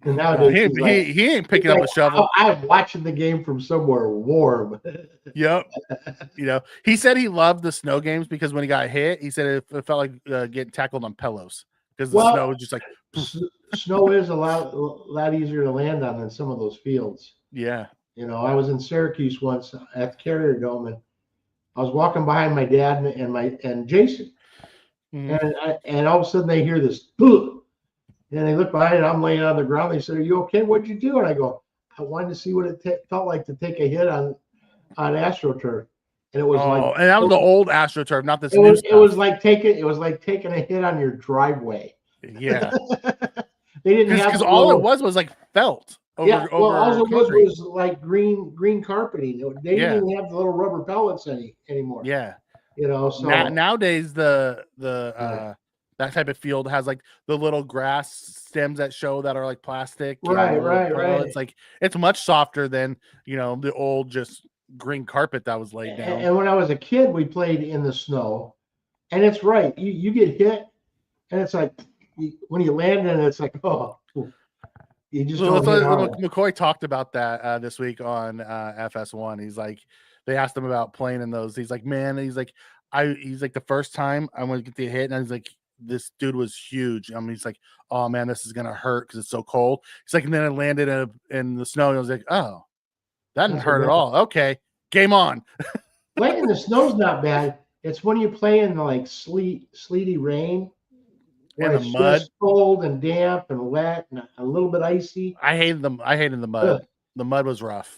[SPEAKER 2] And nowadays
[SPEAKER 1] he ain't picking up a shovel.
[SPEAKER 2] I'm watching the game from somewhere warm.
[SPEAKER 1] Yep. He said he loved the snow games because when he got hit, he said it felt like getting tackled on pillows because the snow was just like.
[SPEAKER 2] Snow is a lot easier to land on than some of those fields.
[SPEAKER 1] Yeah.
[SPEAKER 2] I was in Syracuse once at the Carrier Dome, and I was walking behind my dad and Jason, and all of a sudden they hear this, and they look behind, and I'm laying on the ground. They said, "Are you okay? What'd you do?" And I go, I wanted to see what it felt like to take a hit on AstroTurf, and it was
[SPEAKER 1] and that was the old AstroTurf, not this
[SPEAKER 2] it
[SPEAKER 1] new
[SPEAKER 2] was,
[SPEAKER 1] stuff.
[SPEAKER 2] It was like taking a hit on your driveway.
[SPEAKER 1] Yeah,
[SPEAKER 2] they didn't have
[SPEAKER 1] because all it was like felt over
[SPEAKER 2] all it
[SPEAKER 1] concrete.
[SPEAKER 2] was like green carpeting. They didn't even have the little rubber pellets anymore.
[SPEAKER 1] Yeah,
[SPEAKER 2] So
[SPEAKER 1] nowadays the that type of field has like the little grass stems that show that are like plastic.
[SPEAKER 2] Right.
[SPEAKER 1] It's like it's much softer than the old just green carpet that was laid down.
[SPEAKER 2] And when I was a kid, we played in the snow, and it's right. You get hit, and it's like when you land in it, it's like, oh, you just don't hit hard.
[SPEAKER 1] McCoy talked about that this week on FS1. He's like, they asked him about playing in those. He's like, man, he's like the first time I'm gonna get the hit, and he's like, this dude was huge. I mean, he's like, oh man, this is gonna hurt because it's so cold. He's like, and then it landed in the snow, and I was like, oh, that didn't hurt at all. Okay, game on.
[SPEAKER 2] Playing in the snow's not bad. It's when you play in the like sleety rain,
[SPEAKER 1] in the mud,
[SPEAKER 2] cold and damp and wet and a little bit icy.
[SPEAKER 1] I hated the mud. Ugh. The mud was rough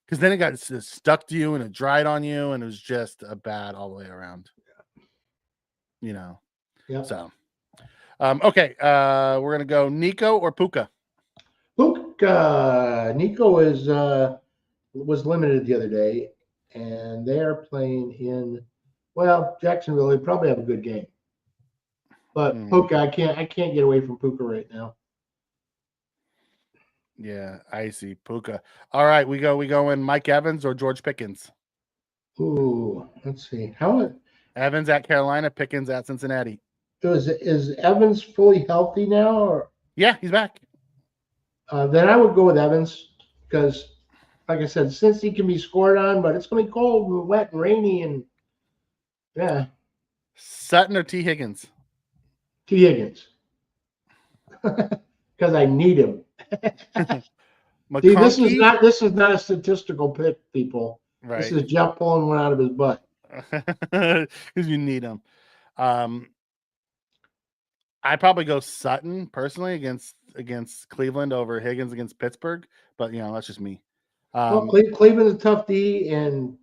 [SPEAKER 1] because then it got stuck to you and it dried on you, and it was just a bad all the way around. Yeah. So, okay, we're gonna go Nico or Puka.
[SPEAKER 2] Puka. Nico was limited the other day, and they are playing in Jacksonville. They probably have a good game, but Puka, I can't get away from Puka right now.
[SPEAKER 1] Yeah, I see Puka. All right, we go in Mike Evans or George Pickens.
[SPEAKER 2] Ooh, let's see.
[SPEAKER 1] Evans at Carolina, Pickens at Cincinnati.
[SPEAKER 2] Is Evans fully healthy now? Or
[SPEAKER 1] yeah, he's back.
[SPEAKER 2] Then I would go with Evans because, like I said, since he can be scored on, but it's going to be cold and wet and rainy, and yeah.
[SPEAKER 1] Sutton or T. Higgins?
[SPEAKER 2] T. Higgins, because I need him. See, this is not a statistical pick, people. Right. This is Jeff pulling one out of his butt
[SPEAKER 1] because you need him. I probably go Sutton personally against Cleveland over Higgins against Pittsburgh, but that's just me.
[SPEAKER 2] Cleveland's a tough D, and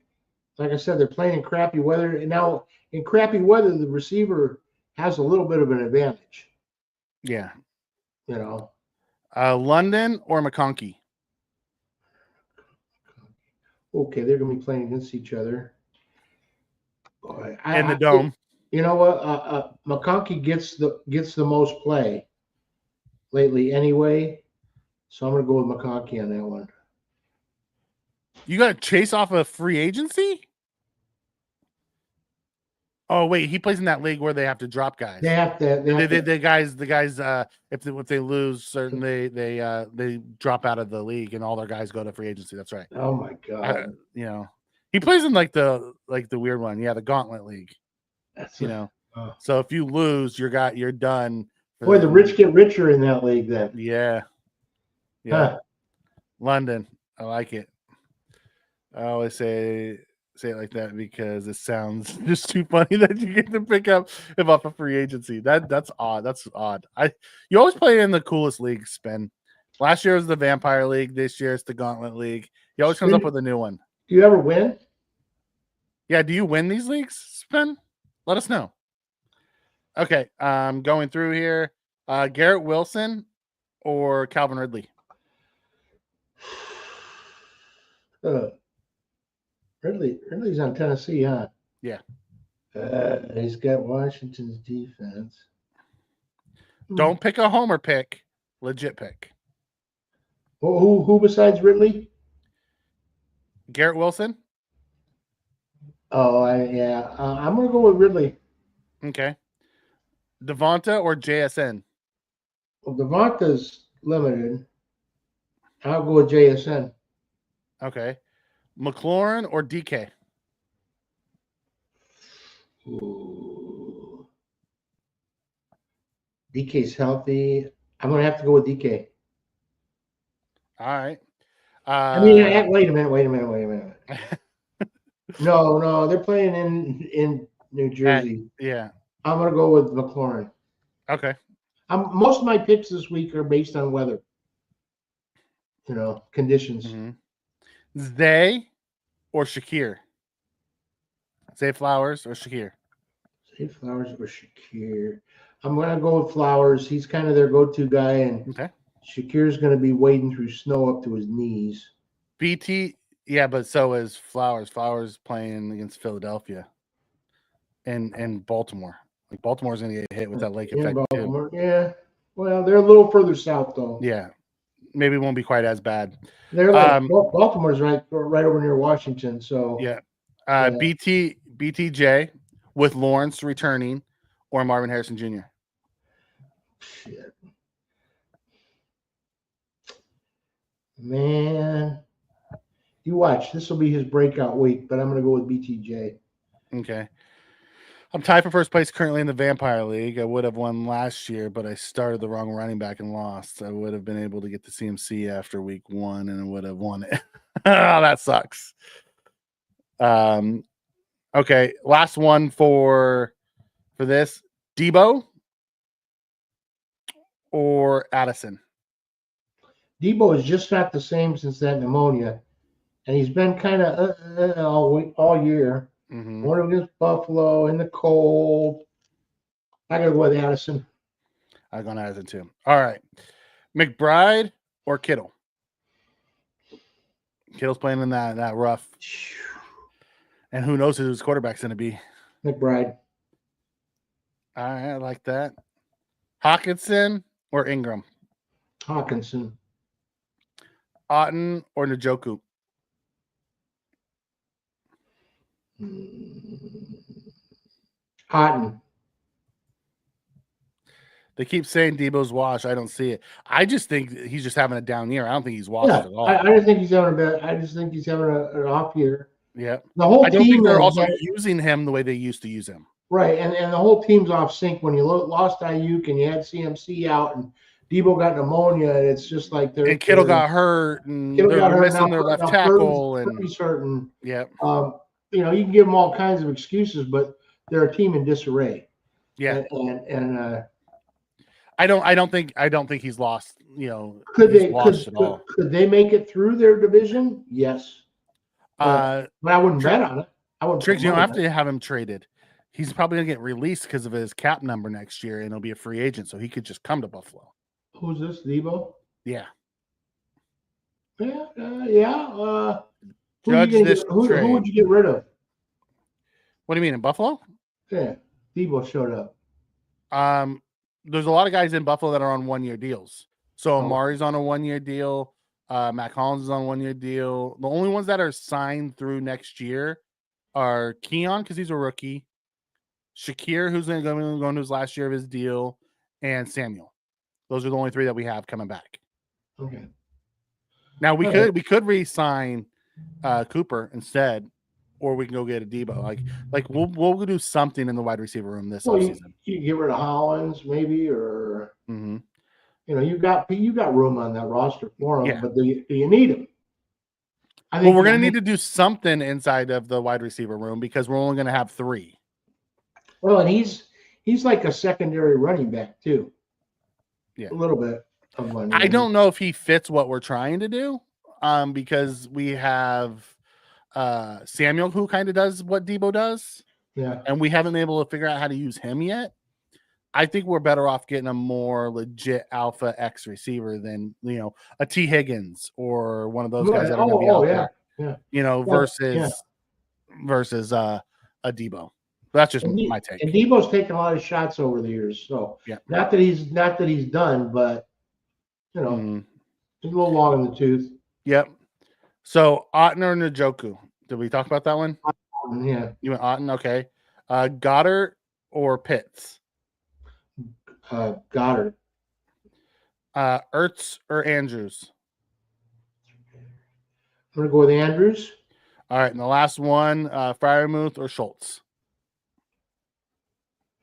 [SPEAKER 2] like I said, they're playing in crappy weather. And now in crappy weather, the receiver has a little bit of an advantage.
[SPEAKER 1] Yeah.
[SPEAKER 2] London
[SPEAKER 1] or McConkey?
[SPEAKER 2] Okay, they're going to be playing against each other.
[SPEAKER 1] In the dome.
[SPEAKER 2] You know what? McConkey gets the most play lately anyway, so I'm going to go with McConkey on that one.
[SPEAKER 1] You got to chase off a free agency? Oh wait, he plays in that league where they have to drop guys.
[SPEAKER 2] They have to.
[SPEAKER 1] The guys. If they lose, certainly they drop out of the league, and all their guys go to free agency. That's right.
[SPEAKER 2] Oh my god.
[SPEAKER 1] He plays in like the weird one. Yeah, the Gauntlet League. So if you lose, you're done.
[SPEAKER 2] Boy, the rich get richer in that league then.
[SPEAKER 1] Yeah. Huh. London. I like it. I always say it like that because it sounds just too funny that you get to pick up him off a free agency. That's odd. You always play in the coolest league, Spin. Last year was the Vampire League. This year it's the Gauntlet League. He always comes up with a new one.
[SPEAKER 2] Do you ever win?
[SPEAKER 1] Yeah. Do you win these leagues, Spin? Let us know. Okay. Going through here. Garrett Wilson or Calvin Ridley?
[SPEAKER 2] Ridley's on Tennessee, huh?
[SPEAKER 1] Yeah.
[SPEAKER 2] He's got Washington's defense.
[SPEAKER 1] Don't pick a homer pick. Legit pick.
[SPEAKER 2] Who besides Ridley?
[SPEAKER 1] Garrett Wilson.
[SPEAKER 2] Oh, I'm going to go with Ridley.
[SPEAKER 1] Okay. Devonta or JSN?
[SPEAKER 2] Well, Devonta's limited. I'll go with JSN.
[SPEAKER 1] Okay. McLaurin or DK?
[SPEAKER 2] Ooh. DK's healthy. I'm going to have to go with DK.
[SPEAKER 1] All right.
[SPEAKER 2] Wait a minute. No, they're playing in New Jersey.
[SPEAKER 1] Yeah.
[SPEAKER 2] I'm going to go with McLaurin.
[SPEAKER 1] Okay.
[SPEAKER 2] Most of my picks this week are based on weather. conditions.
[SPEAKER 1] Mm-hmm. Zay or Shakir? Zay Flowers or Shakir?
[SPEAKER 2] Zay Flowers or Shakir? I'm going to go with Flowers. He's kind of their go-to guy, and
[SPEAKER 1] Okay.
[SPEAKER 2] Shakir's going to be wading through snow up to his knees.
[SPEAKER 1] BT, yeah, but so is Flowers. Flowers playing against Philadelphia and Baltimore. Like Baltimore's going to get hit with that lake effect too.
[SPEAKER 2] Yeah. Well, they're a little further south though.
[SPEAKER 1] Yeah, maybe it won't be quite as bad.
[SPEAKER 2] They're like Baltimore's right over near Washington. So
[SPEAKER 1] yeah. BTJ with Lawrence returning or Marvin Harrison Jr.
[SPEAKER 2] Shit. Man, you watch. This will be his breakout week, but I'm going to go with BTJ.
[SPEAKER 1] Okay. I'm tied for first place currently in the Vampire League. I would have won last year, but I started the wrong running back and lost. I would have been able to get the CMC after week 1 and I would have won it. Oh, that sucks. Okay, last one for this. Debo or Addison?
[SPEAKER 2] Debo is just not the same since that pneumonia, and he's been kind of all year.
[SPEAKER 1] Mm-hmm.
[SPEAKER 2] One against Buffalo in the cold. I gotta go with Addison.
[SPEAKER 1] I'm going Addison too. All right, McBride or Kittle? Kittle's playing in that rough, and who knows who his quarterback's going to be?
[SPEAKER 2] McBride.
[SPEAKER 1] All right, I like that. Hawkinson or Ingram?
[SPEAKER 2] Hawkinson.
[SPEAKER 1] Otten or Njoku?
[SPEAKER 2] Otten.
[SPEAKER 1] They keep saying Debo's washed. I don't see it. I just think he's just having a down year. I don't think he's washed at all.
[SPEAKER 2] I just think he's having a bad. I just think he's having an off year.
[SPEAKER 1] Yeah.
[SPEAKER 2] The whole
[SPEAKER 1] I don't
[SPEAKER 2] team
[SPEAKER 1] think they're also using him the way they used to use him.
[SPEAKER 2] Right, and the whole team's off sync. When you lost Ayuk and you had CMC out, and Debo got pneumonia, and it's just like they're
[SPEAKER 1] and Kittle got hurt, and they're missing their left tackle, and
[SPEAKER 2] he's hurting.
[SPEAKER 1] Yeah.
[SPEAKER 2] You can give them all kinds of excuses, but they're a team in disarray.
[SPEAKER 1] Yeah,
[SPEAKER 2] and
[SPEAKER 1] I don't think he's lost.
[SPEAKER 2] Could they make it through their division? Yes. But I wouldn't bet on it. I wouldn't.
[SPEAKER 1] Triggs, you don't have to have him traded. He's probably gonna get released because of his cap number next year, and he'll be a free agent, so he could just come to Buffalo.
[SPEAKER 2] Who's this, Debo?
[SPEAKER 1] Yeah.
[SPEAKER 2] Yeah.
[SPEAKER 1] Judge this trade.
[SPEAKER 2] Who would you get rid of?
[SPEAKER 1] What do you mean, in Buffalo?
[SPEAKER 2] Yeah, Debo showed up.
[SPEAKER 1] There's a lot of guys in Buffalo that are on 1-year deals. So Amari's on a 1-year deal. Mac Hollins is on a 1-year deal. The only ones that are signed through next year are Keon, because he's a rookie, Shakir, who's going to go into his last year of his deal, and Samuel. Those are the only 3 that we have coming back.
[SPEAKER 2] Okay.
[SPEAKER 1] Now we could re-sign Cooper instead, or we can go get a Debo. Like we'll do something in the wide receiver room this offseason.
[SPEAKER 2] You get rid of Hollins, maybe, or
[SPEAKER 1] mm-hmm.
[SPEAKER 2] You got room on that roster for him, but do you need him?
[SPEAKER 1] I think we're going to need to do something inside of the wide receiver room because we're only going to have 3.
[SPEAKER 2] Well, and he's like a secondary running back too.
[SPEAKER 1] Yeah,
[SPEAKER 2] a little bit of money.
[SPEAKER 1] I don't know if he fits what we're trying to do, because we have Samuel, who kind of does what Debo does.
[SPEAKER 2] Yeah,
[SPEAKER 1] and we haven't been able to figure out how to use him yet. I think we're better off getting a more legit alpha X receiver than a T Higgins or one of those guys that are going to be out there. Versus a Debo. That's just my take.
[SPEAKER 2] And Debo's taken a lot of shots over the years, so not that he's done, but he's a little long in the tooth.
[SPEAKER 1] Yep. So Otten or Njoku? Did we talk about that one?
[SPEAKER 2] Yeah.
[SPEAKER 1] You went Otten, okay. Goddard or Pitts?
[SPEAKER 2] Goddard.
[SPEAKER 1] Ertz or Andrews?
[SPEAKER 2] I'm gonna go with Andrews.
[SPEAKER 1] All right, and the last one, Freiermuth or Schultz?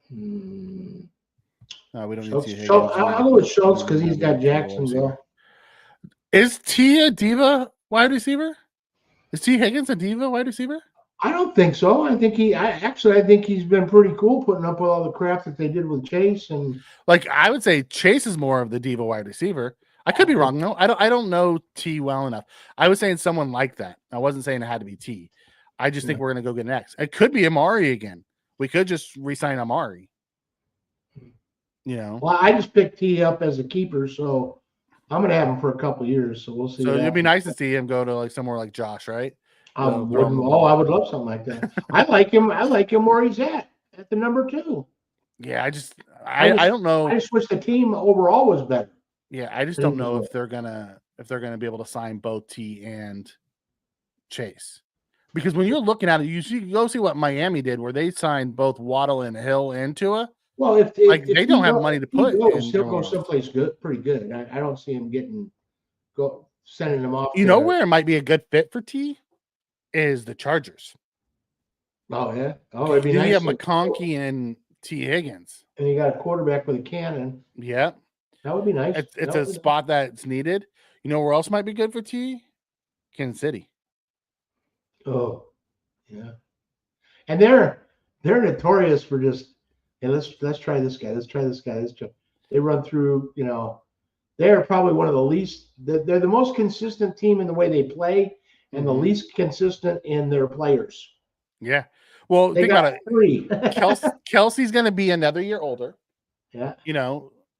[SPEAKER 1] No, we don't need to.
[SPEAKER 2] I'll go with Schultz because he's got Jacksonville.
[SPEAKER 1] Is T a diva wide receiver? Is T Higgins a diva wide receiver?
[SPEAKER 2] I don't think so. I think he's been pretty cool putting up with all the crap that they did with Chase and
[SPEAKER 1] I would say Chase is more of the diva wide receiver. I could be wrong. No, I don't know T well enough. I was saying someone like that. I wasn't saying it had to be T. I just think we're going to go get next. It could be Amari again. We could just re-sign Amari. You know.
[SPEAKER 2] Well, I just picked T up as a keeper, so I'm going to have him for a couple of years. So we'll see.
[SPEAKER 1] So it'd be nice to see him go to like somewhere like Josh, right?
[SPEAKER 2] I would love something like that. I like him where he's at the number 2.
[SPEAKER 1] Yeah, I don't know.
[SPEAKER 2] I just wish the team overall was better.
[SPEAKER 1] Yeah, I just don't know if they're gonna be able to sign both T and Chase, because when you're looking at it, you go see what Miami did, where they signed both Waddle and Hill and Tua.
[SPEAKER 2] Well, if
[SPEAKER 1] they don't have money to put,
[SPEAKER 2] he'll go someplace good, pretty good. I don't see him sending him off.
[SPEAKER 1] You know where it might be a good fit for T is the Chargers.
[SPEAKER 2] Oh yeah. Oh, it'd be nice.
[SPEAKER 1] You have McConkey and T Higgins,
[SPEAKER 2] and you got a quarterback with a cannon.
[SPEAKER 1] Yeah.
[SPEAKER 2] That would be nice.
[SPEAKER 1] It's a spot that's needed. You know where else might be good for T? Kansas City.
[SPEAKER 2] Oh, yeah. And they're notorious for just, hey, let's try this guy. Let's try this guy. They run through, they're probably one of the least. They're the most consistent team in the way they play, and the least consistent in their players.
[SPEAKER 1] Yeah. Well,
[SPEAKER 2] think about it. 3.
[SPEAKER 1] Kelsey's going to be another year older.
[SPEAKER 2] Yeah.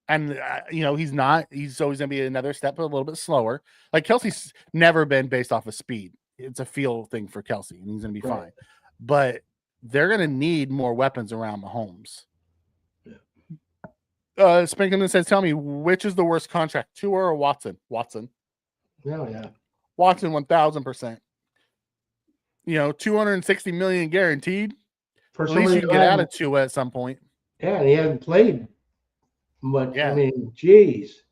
[SPEAKER 1] And he's not. He's always going to be another step a little bit slower. Like Kelsey's never been based off of speed. It's a feel thing for Kelsey, and he's going to be fine. But they're going to need more weapons around Mahomes. Yeah. Spinkman says, "Tell me, which is the worst contract, Tua or Watson?" Watson.
[SPEAKER 2] Oh yeah.
[SPEAKER 1] Watson, 1,000%. $260 million guaranteed. At least you can get out of Tua at some point.
[SPEAKER 2] Yeah, and he hasn't played much. Yeah. I mean, geez.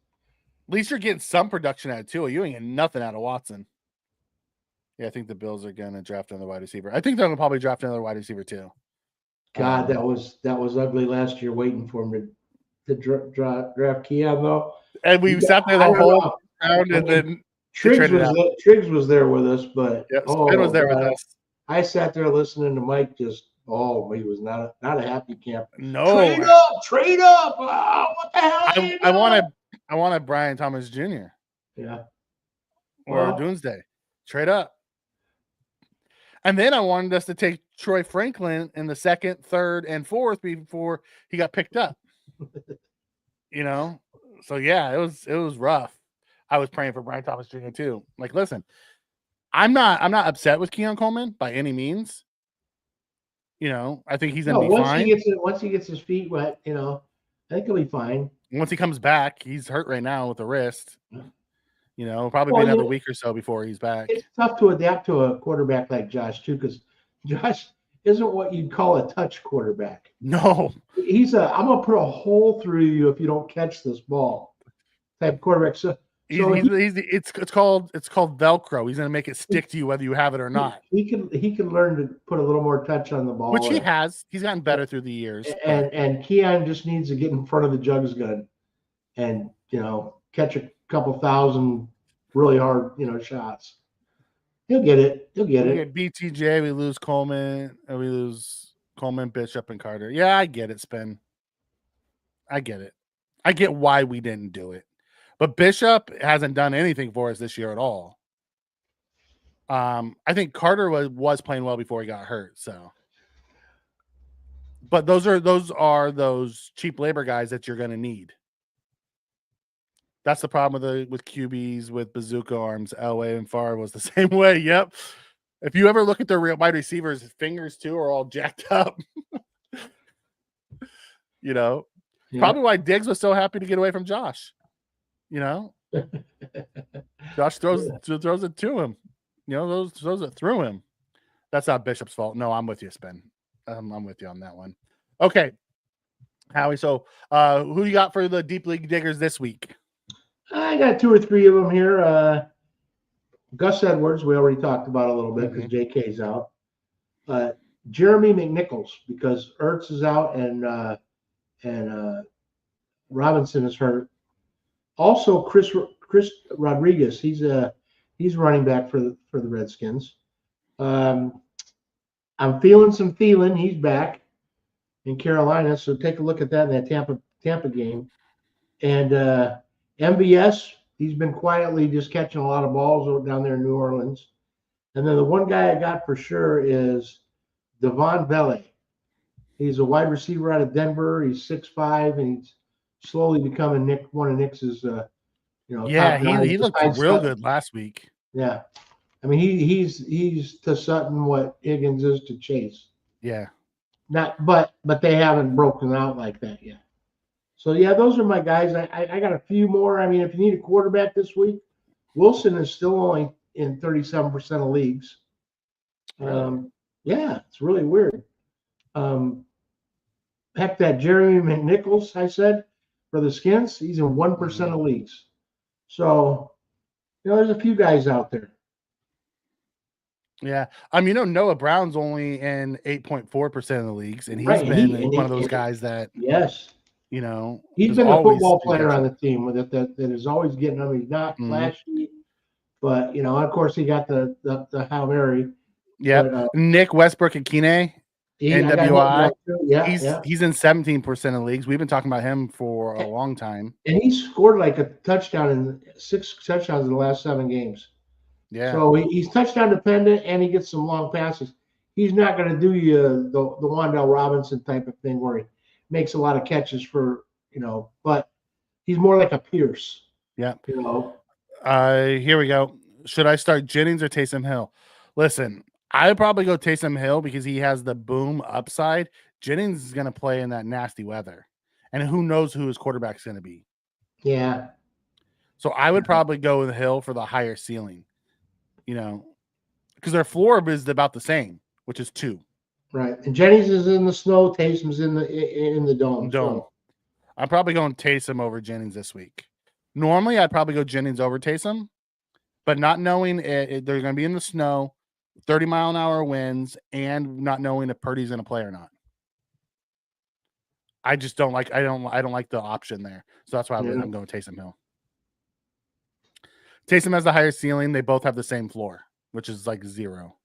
[SPEAKER 1] At least you're getting some production out of Tua. You ain't getting nothing out of Watson. Yeah, I think the Bills are going to draft another wide receiver. I think they're going to probably draft another wide receiver too.
[SPEAKER 2] God, that was ugly last year waiting for him to draft Keon though.
[SPEAKER 1] And we sat there the whole round, and then
[SPEAKER 2] Triggs was there with us, but
[SPEAKER 1] Spin was there with us.
[SPEAKER 2] I sat there listening to Mike he was not a happy camp.
[SPEAKER 1] No.
[SPEAKER 2] Trade up. Oh, what the hell?
[SPEAKER 1] I wanted Brian Thomas Jr.
[SPEAKER 2] Yeah.
[SPEAKER 1] Or Doomsday. Trade up. And then I wanted us to take Troy Franklin in the 2nd, 3rd, and 4th before he got picked up. So yeah, it was rough. I was praying for Brian Thomas Jr. too. Like, listen, I'm not upset with Keon Coleman by any means. I think he's gonna be fine.
[SPEAKER 2] Once he gets his feet wet, I think he'll be fine.
[SPEAKER 1] Once he comes back, he's hurt right now with the wrist. Probably be another week or so before he's back.
[SPEAKER 2] It's tough to adapt to a quarterback like Josh too, because Josh isn't what you'd call a touch quarterback.
[SPEAKER 1] No,
[SPEAKER 2] he's I'm gonna put a hole through you if you don't catch this ball type quarterback. So
[SPEAKER 1] it's called Velcro. He's gonna make it stick to you whether you have it or not.
[SPEAKER 2] He can learn to put a little more touch on the ball,
[SPEAKER 1] which he has. He's gotten better through the years.
[SPEAKER 2] And Keon just needs to get in front of the jugs gun, and catch a couple thousand really hard shots. He'll get it.
[SPEAKER 1] We get BTJ. We lose Coleman. And we lose Coleman, Bishop, and Carter. Yeah, I get it, Spin. I get it. I get why we didn't do it. But Bishop hasn't done anything for us this year at all. I think Carter was playing well before he got hurt. So, but those are those cheap labor guys that you're going to need. That's the problem with QBs with bazooka arms. Elway and Favre was the same way. Yep. If you ever look at their real wide receivers, his fingers too are all jacked up. Probably why Diggs was so happy to get away from Josh. Josh throws it to him. Throws it through him. That's not Bishop's fault. No, I'm with you, Spin. I'm with you on that one. Okay, Howie. So, who you got for the Deep League Diggers this week?
[SPEAKER 2] I got 2 or 3 of them here. Gus Edwards, we already talked about a little bit because JK's out. Jeremy McNichols, because Ertz is out and Robinson is hurt. Also, Chris Rodriguez, he's running back for the Redskins. I'm feeling some feeling. He's back in Carolina, so take a look at that in that Tampa game. And MVS, He's been quietly just catching a lot of balls down there in New Orleans. And then the one guy I got for sure is Devon Vele. He's a wide receiver out of Denver. He's 6'5", and he's slowly becoming one of Nick's top guys.
[SPEAKER 1] He looked real good last week.
[SPEAKER 2] Yeah. I mean, he's to Sutton what Higgins is to Chase.
[SPEAKER 1] Yeah.
[SPEAKER 2] But they haven't broken out like that yet. So yeah, those are my guys. I got a few more. I mean, if you need a quarterback this week, Wilson is still only in 37% of leagues. Yeah, it's really weird. Heck, that Jeremy McNichols, I said, for the Skins, he's in 1% of leagues. So, there's a few guys out there.
[SPEAKER 1] Yeah. Noah Brown's only in 8.4% of the leagues, and he's been one of those guys that
[SPEAKER 2] yes.
[SPEAKER 1] He's
[SPEAKER 2] been a football player on the team with it that is always getting them. He's not flashy, but of course he got the Hail Mary.
[SPEAKER 1] Yeah. Nick Westbrook and Kine. NWI. He's in 17% of leagues. We've been talking about him for a long time.
[SPEAKER 2] And he scored like a touchdown in 6 touchdowns in the last 7 games.
[SPEAKER 1] Yeah.
[SPEAKER 2] So he's touchdown dependent and he gets some long passes. He's not going to do you the Wan'Dale Robinson type of thing where he makes a lot of catches for, but he's more like a Pierce.
[SPEAKER 1] Yeah. Here we go. Should I start Jennings or Taysom Hill? Listen, I would probably go Taysom Hill because he has the boom upside. Jennings is going to play in that nasty weather. And who knows who his quarterback's going to be.
[SPEAKER 2] Yeah.
[SPEAKER 1] So I would probably go with Hill for the higher ceiling, because their floor is about the same, which is 2.
[SPEAKER 2] Right. And Jennings is in the snow. Taysom's in the dome. So.
[SPEAKER 1] I'm probably going Taysom over Jennings this week. Normally, I'd probably go Jennings over Taysom, but not knowing they're going to be in the snow, 30-mile-an-hour winds, and not knowing if Purdy's going to play or not. I just don't like. I don't like the option there. So that's why I'm going Taysom Hill. Taysom has the higher ceiling. They both have the same floor, which is like 0.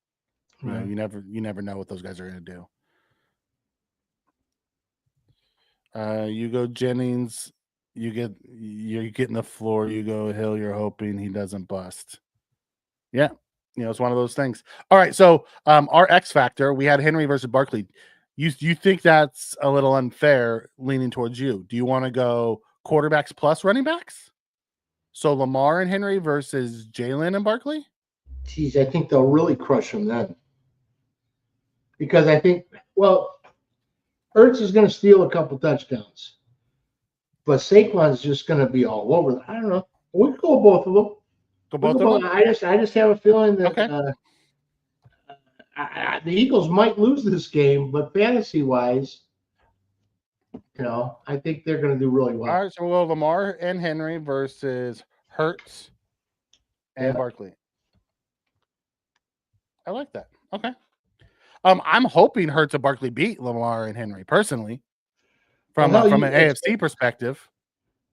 [SPEAKER 2] Right.
[SPEAKER 1] You never know what those guys are going to do. You go Jennings. You're getting the floor. You go Hill. You're hoping he doesn't bust. Yeah. It's one of those things. All right. So our X factor, we had Henry versus Barkley. You think that's a little unfair leaning towards you. Do you want to go quarterbacks plus running backs? So Lamar and Henry versus Jalen and Barkley?
[SPEAKER 2] Geez, I think they'll really crush him then. Because I think, Ertz is going to steal a couple touchdowns. But Saquon's just going to be all over. I don't know. We could go both of them. I just have a feeling that the Eagles might lose this game, but fantasy-wise, I think they're going to do really well.
[SPEAKER 1] All right, so we'll go Lamar and Henry versus Hurts and Barkley. I like that. Okay. I'm hoping Hurts and Barkley beat Lamar and Henry personally, from an AFC perspective.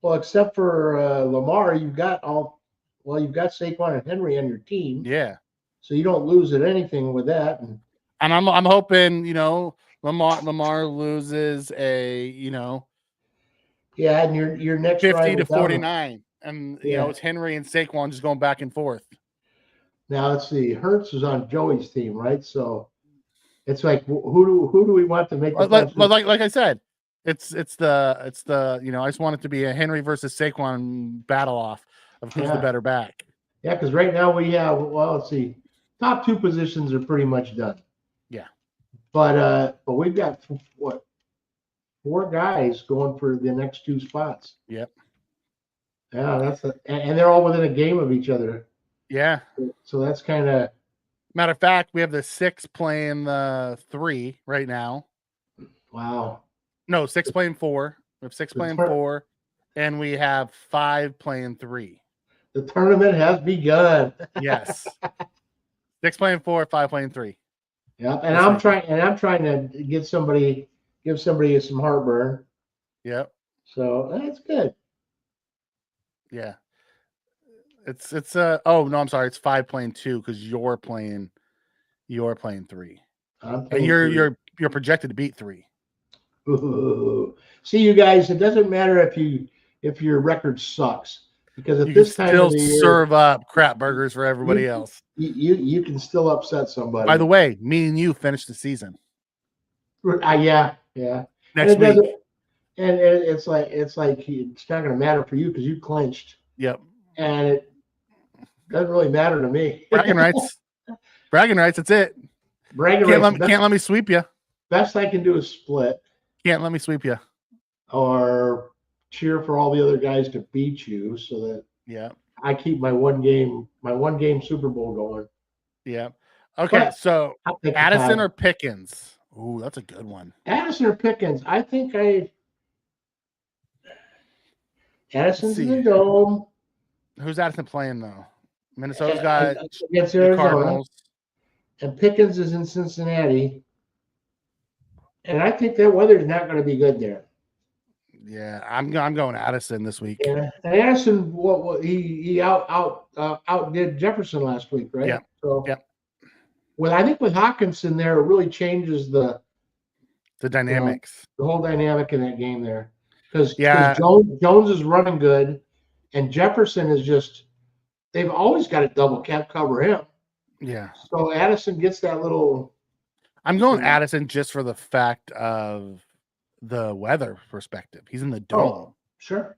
[SPEAKER 2] Well, except for Lamar, you've got Saquon and Henry on your team.
[SPEAKER 1] Yeah.
[SPEAKER 2] So you don't lose at anything with that. And
[SPEAKER 1] I'm hoping, Lamar loses a,
[SPEAKER 2] Yeah, and your next
[SPEAKER 1] 50 to 49. And it's Henry and Saquon just going back and forth.
[SPEAKER 2] Now let's see. Hurts is on Joey's team, right? So it's like who do we want to make
[SPEAKER 1] like I said, it's the I just want it to be a Henry versus Saquon battle off of who's the better back.
[SPEAKER 2] Yeah, because right now we have let's see, top 2 positions are pretty much done.
[SPEAKER 1] Yeah,
[SPEAKER 2] but we've got 4 guys going for the next 2 spots.
[SPEAKER 1] Yep.
[SPEAKER 2] Yeah, and they're all within a game of each other.
[SPEAKER 1] Yeah.
[SPEAKER 2] So that's kind of.
[SPEAKER 1] Matter of fact, we have the 6 playing the 3 right now.
[SPEAKER 2] Wow.
[SPEAKER 1] No, 6 playing 4. We have 6 playing 4, and we have 5 playing 3.
[SPEAKER 2] The tournament has begun.
[SPEAKER 1] Yes. 6 playing 4, 5 playing 3.
[SPEAKER 2] Yep. And I'm trying to give somebody some heartburn.
[SPEAKER 1] Yep.
[SPEAKER 2] So that's good.
[SPEAKER 1] Yeah. It's I'm sorry, it's 5 playing 2 because you're playing 3. And you're projected to beat 3.
[SPEAKER 2] Ooh. See, you guys, it doesn't matter if your record sucks. Because at
[SPEAKER 1] You
[SPEAKER 2] this
[SPEAKER 1] can
[SPEAKER 2] time
[SPEAKER 1] still
[SPEAKER 2] of the year,
[SPEAKER 1] serve up crap burgers for everybody else.
[SPEAKER 2] you can still upset somebody.
[SPEAKER 1] By the way, me and you finished the season
[SPEAKER 2] Yeah. And
[SPEAKER 1] next
[SPEAKER 2] it doesn't.
[SPEAKER 1] week.
[SPEAKER 2] And it's like it's not going to matter for you because you clinched,
[SPEAKER 1] Yep.
[SPEAKER 2] and it doesn't really matter to me.
[SPEAKER 1] Bragging rights. Bragging rights. That's it.
[SPEAKER 2] Bragging
[SPEAKER 1] Can't
[SPEAKER 2] rights.
[SPEAKER 1] let me sweep you.
[SPEAKER 2] Best I can do is split
[SPEAKER 1] Can't let me sweep you.
[SPEAKER 2] or cheer for all the other guys to beat you, so that
[SPEAKER 1] Yeah.
[SPEAKER 2] I keep my one game Super Bowl going.
[SPEAKER 1] Yeah. Okay.
[SPEAKER 2] But
[SPEAKER 1] so
[SPEAKER 2] I'll take the
[SPEAKER 1] Addison
[SPEAKER 2] tie.
[SPEAKER 1] or Pickens? Ooh, that's a good one.
[SPEAKER 2] Addison or Pickens? I think Addison's in the
[SPEAKER 1] see.
[SPEAKER 2] dome
[SPEAKER 1] Who's Addison playing though? Minnesota's got
[SPEAKER 2] against
[SPEAKER 1] the
[SPEAKER 2] Arizona,
[SPEAKER 1] Cardinals.
[SPEAKER 2] and Pickens is in Cincinnati. And I think that weather's not going to be good there.
[SPEAKER 1] Yeah, I'm going Addison this week.
[SPEAKER 2] Yeah, and Addison, he outdid Jefferson last week, right?
[SPEAKER 1] Yeah.
[SPEAKER 2] So,
[SPEAKER 1] yeah.
[SPEAKER 2] Well, I think with Hawkinson there, it really changes the
[SPEAKER 1] dynamics,
[SPEAKER 2] the whole dynamic in that game there, because
[SPEAKER 1] Yeah.
[SPEAKER 2] Jones is running good, and Jefferson is just they've always got to double cover him.
[SPEAKER 1] Yeah.
[SPEAKER 2] So Addison gets that little.
[SPEAKER 1] I'm going Addison just for the fact of the weather perspective. He's in the dome.
[SPEAKER 2] Oh, sure.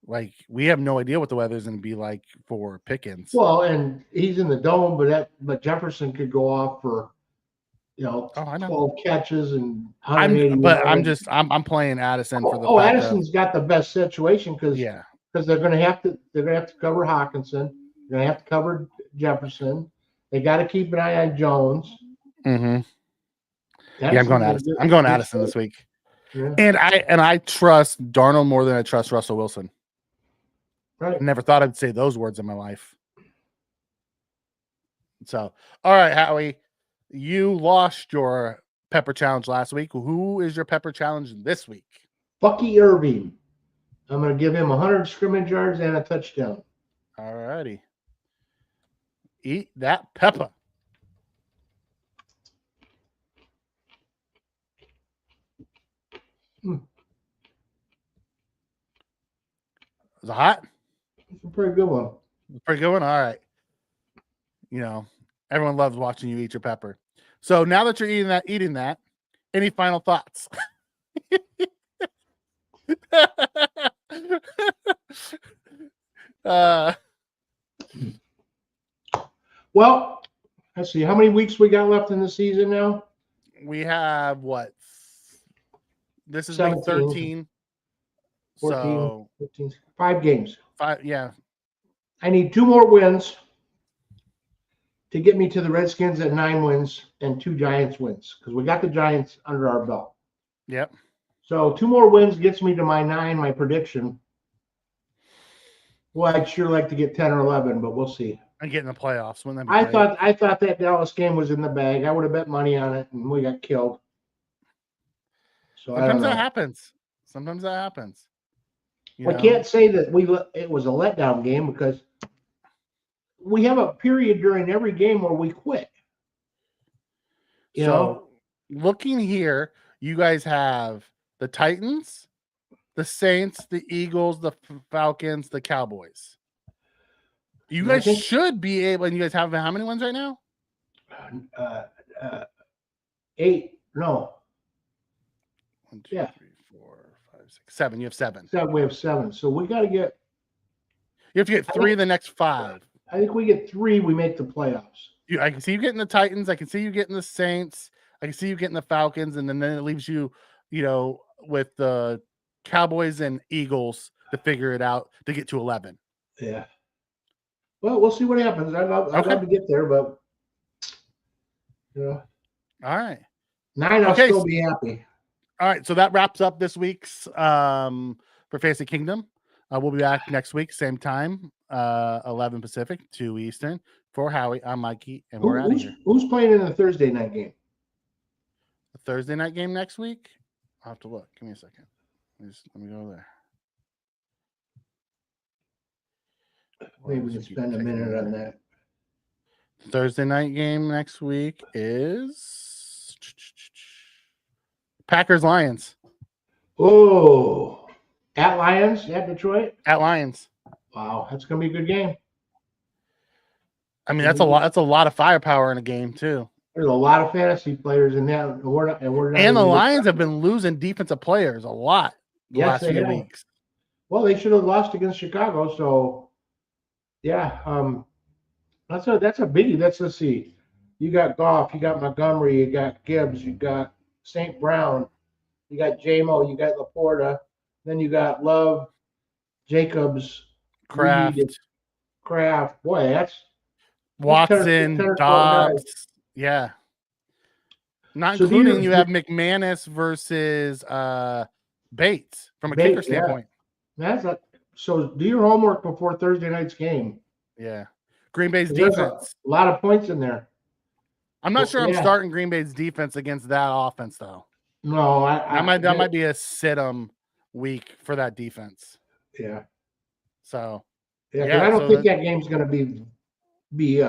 [SPEAKER 1] Like we have no idea what the weather's going to be like for Pickens.
[SPEAKER 2] Well, and he's in the dome, but Jefferson could go off for 12 catches and 180.
[SPEAKER 1] I'm playing Addison for the fact
[SPEAKER 2] Addison's got the best situation because they're going to have to cover Hawkinson. They're going to have to cover Jefferson. They got to keep an eye on Jones.
[SPEAKER 1] Mm-hmm. Yeah, I'm going Addison. I'm going Addison this week. Yeah. And I trust Darnold more than I trust Russell Wilson.
[SPEAKER 2] Right.
[SPEAKER 1] I never thought I'd say those words in my life. So, all right, Howie, you lost your pepper challenge last week. Who is your pepper challenge this week?
[SPEAKER 2] Bucky Irving. I'm going to give him 100 scrimmage yards and a touchdown.
[SPEAKER 1] All righty. Eat that pepper. Is it hot?
[SPEAKER 2] It's a pretty good one.
[SPEAKER 1] Pretty good one? All right. Everyone loves watching you eat your pepper. So now that you're eating that, any final thoughts?
[SPEAKER 2] Well, let's see. How many weeks we got left in the season now?
[SPEAKER 1] We have what? This is
[SPEAKER 2] 17,
[SPEAKER 1] week 13.
[SPEAKER 2] 14,
[SPEAKER 1] so
[SPEAKER 2] 15, 5 games.
[SPEAKER 1] 5, yeah.
[SPEAKER 2] I need 2 more wins to get me to the Redskins at 9 wins and 2 Giants wins, because we got the Giants under our belt.
[SPEAKER 1] Yep.
[SPEAKER 2] So 2 more wins gets me to my 9, my prediction. Well, I'd sure like to get 10 or 11, but we'll see.
[SPEAKER 1] And get in the playoffs. Wouldn't that be great?
[SPEAKER 2] I thought that Dallas game was in the bag. I would have bet money on it, and we got killed. So
[SPEAKER 1] sometimes that happens.
[SPEAKER 2] I can't say that it was a letdown game, because we have a period during every game where we quit. You know,
[SPEAKER 1] looking here, you guys have the Titans, the Saints, the Eagles, the Falcons, the Cowboys. You guys should be able, and you guys have how many wins right now?
[SPEAKER 2] 8. No.
[SPEAKER 1] 1, 2, 3, 4, 5, 6, 7. You have 7.
[SPEAKER 2] We have 7. So we got to get.
[SPEAKER 1] You have to get 3 in the next 5.
[SPEAKER 2] I think we get 3, we make the playoffs.
[SPEAKER 1] I can see you getting the Titans. I can see you getting the Saints. I can see you getting the Falcons, and then it leaves you, with the Cowboys and Eagles to figure it out to get to 11.
[SPEAKER 2] Yeah. Well, we'll see what happens. I'd love to get there, but
[SPEAKER 1] All right.
[SPEAKER 2] 9, I'll still be happy.
[SPEAKER 1] All right, so that wraps up this week's for Fantasy Kingdom. We'll be back next week, same time, 11 Pacific, 2 Eastern. For Howie, I'm Mikey, and we're out of here.
[SPEAKER 2] Who's playing in the Thursday night game?
[SPEAKER 1] The Thursday night game next week? I'll have to look. Give me a second. Let me go there.
[SPEAKER 2] Maybe we can spend a minute on that.
[SPEAKER 1] Thursday night game next week is Packers-Lions.
[SPEAKER 2] Oh, at Lions? At Detroit?
[SPEAKER 1] At Lions.
[SPEAKER 2] Wow, that's going to be a good game.
[SPEAKER 1] I mean, that's a lot. That's a lot of firepower in a game too.
[SPEAKER 2] There's a lot of fantasy players in that, and we're not.
[SPEAKER 1] And the Lions have been losing defensive players a lot the last few weeks.
[SPEAKER 2] Well, they should have lost against Chicago. So, yeah, that's a biggie. Let's see. You got Goff, you got Montgomery, you got Gibbs, you got St. Brown, you got JMO, you got Laporta, then you got Love, Jacobs,
[SPEAKER 1] Kraft.
[SPEAKER 2] Boy, that's
[SPEAKER 1] Watson, 10 Dobbs. Yeah. Not so including you have McManus versus Bates from a kicker standpoint.
[SPEAKER 2] Yeah. So do your homework before Thursday night's game.
[SPEAKER 1] Yeah. Green Bay's defense.
[SPEAKER 2] A lot of points in there.
[SPEAKER 1] I'm not sure I'm starting Green Bay's defense against that offense, though.
[SPEAKER 2] No,
[SPEAKER 1] that might be a sit-em week for that defense.
[SPEAKER 2] Yeah.
[SPEAKER 1] So.
[SPEAKER 2] Yeah, I don't think that game's going to be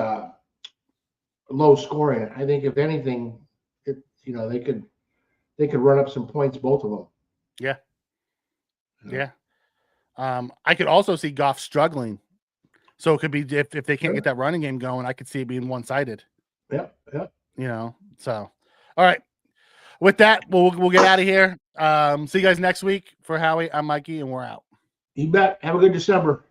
[SPEAKER 2] low scoring. I think if anything, they could run up some points, both of them.
[SPEAKER 1] Yeah. Yeah. I could also see Goff struggling. So it could be if they can't get that running game going, I could see it being one-sided.
[SPEAKER 2] Yep.
[SPEAKER 1] So all right. With that, we'll get out of here. See you guys next week. For Howie, I'm Mikey, and we're out.
[SPEAKER 2] You bet. Have a good December.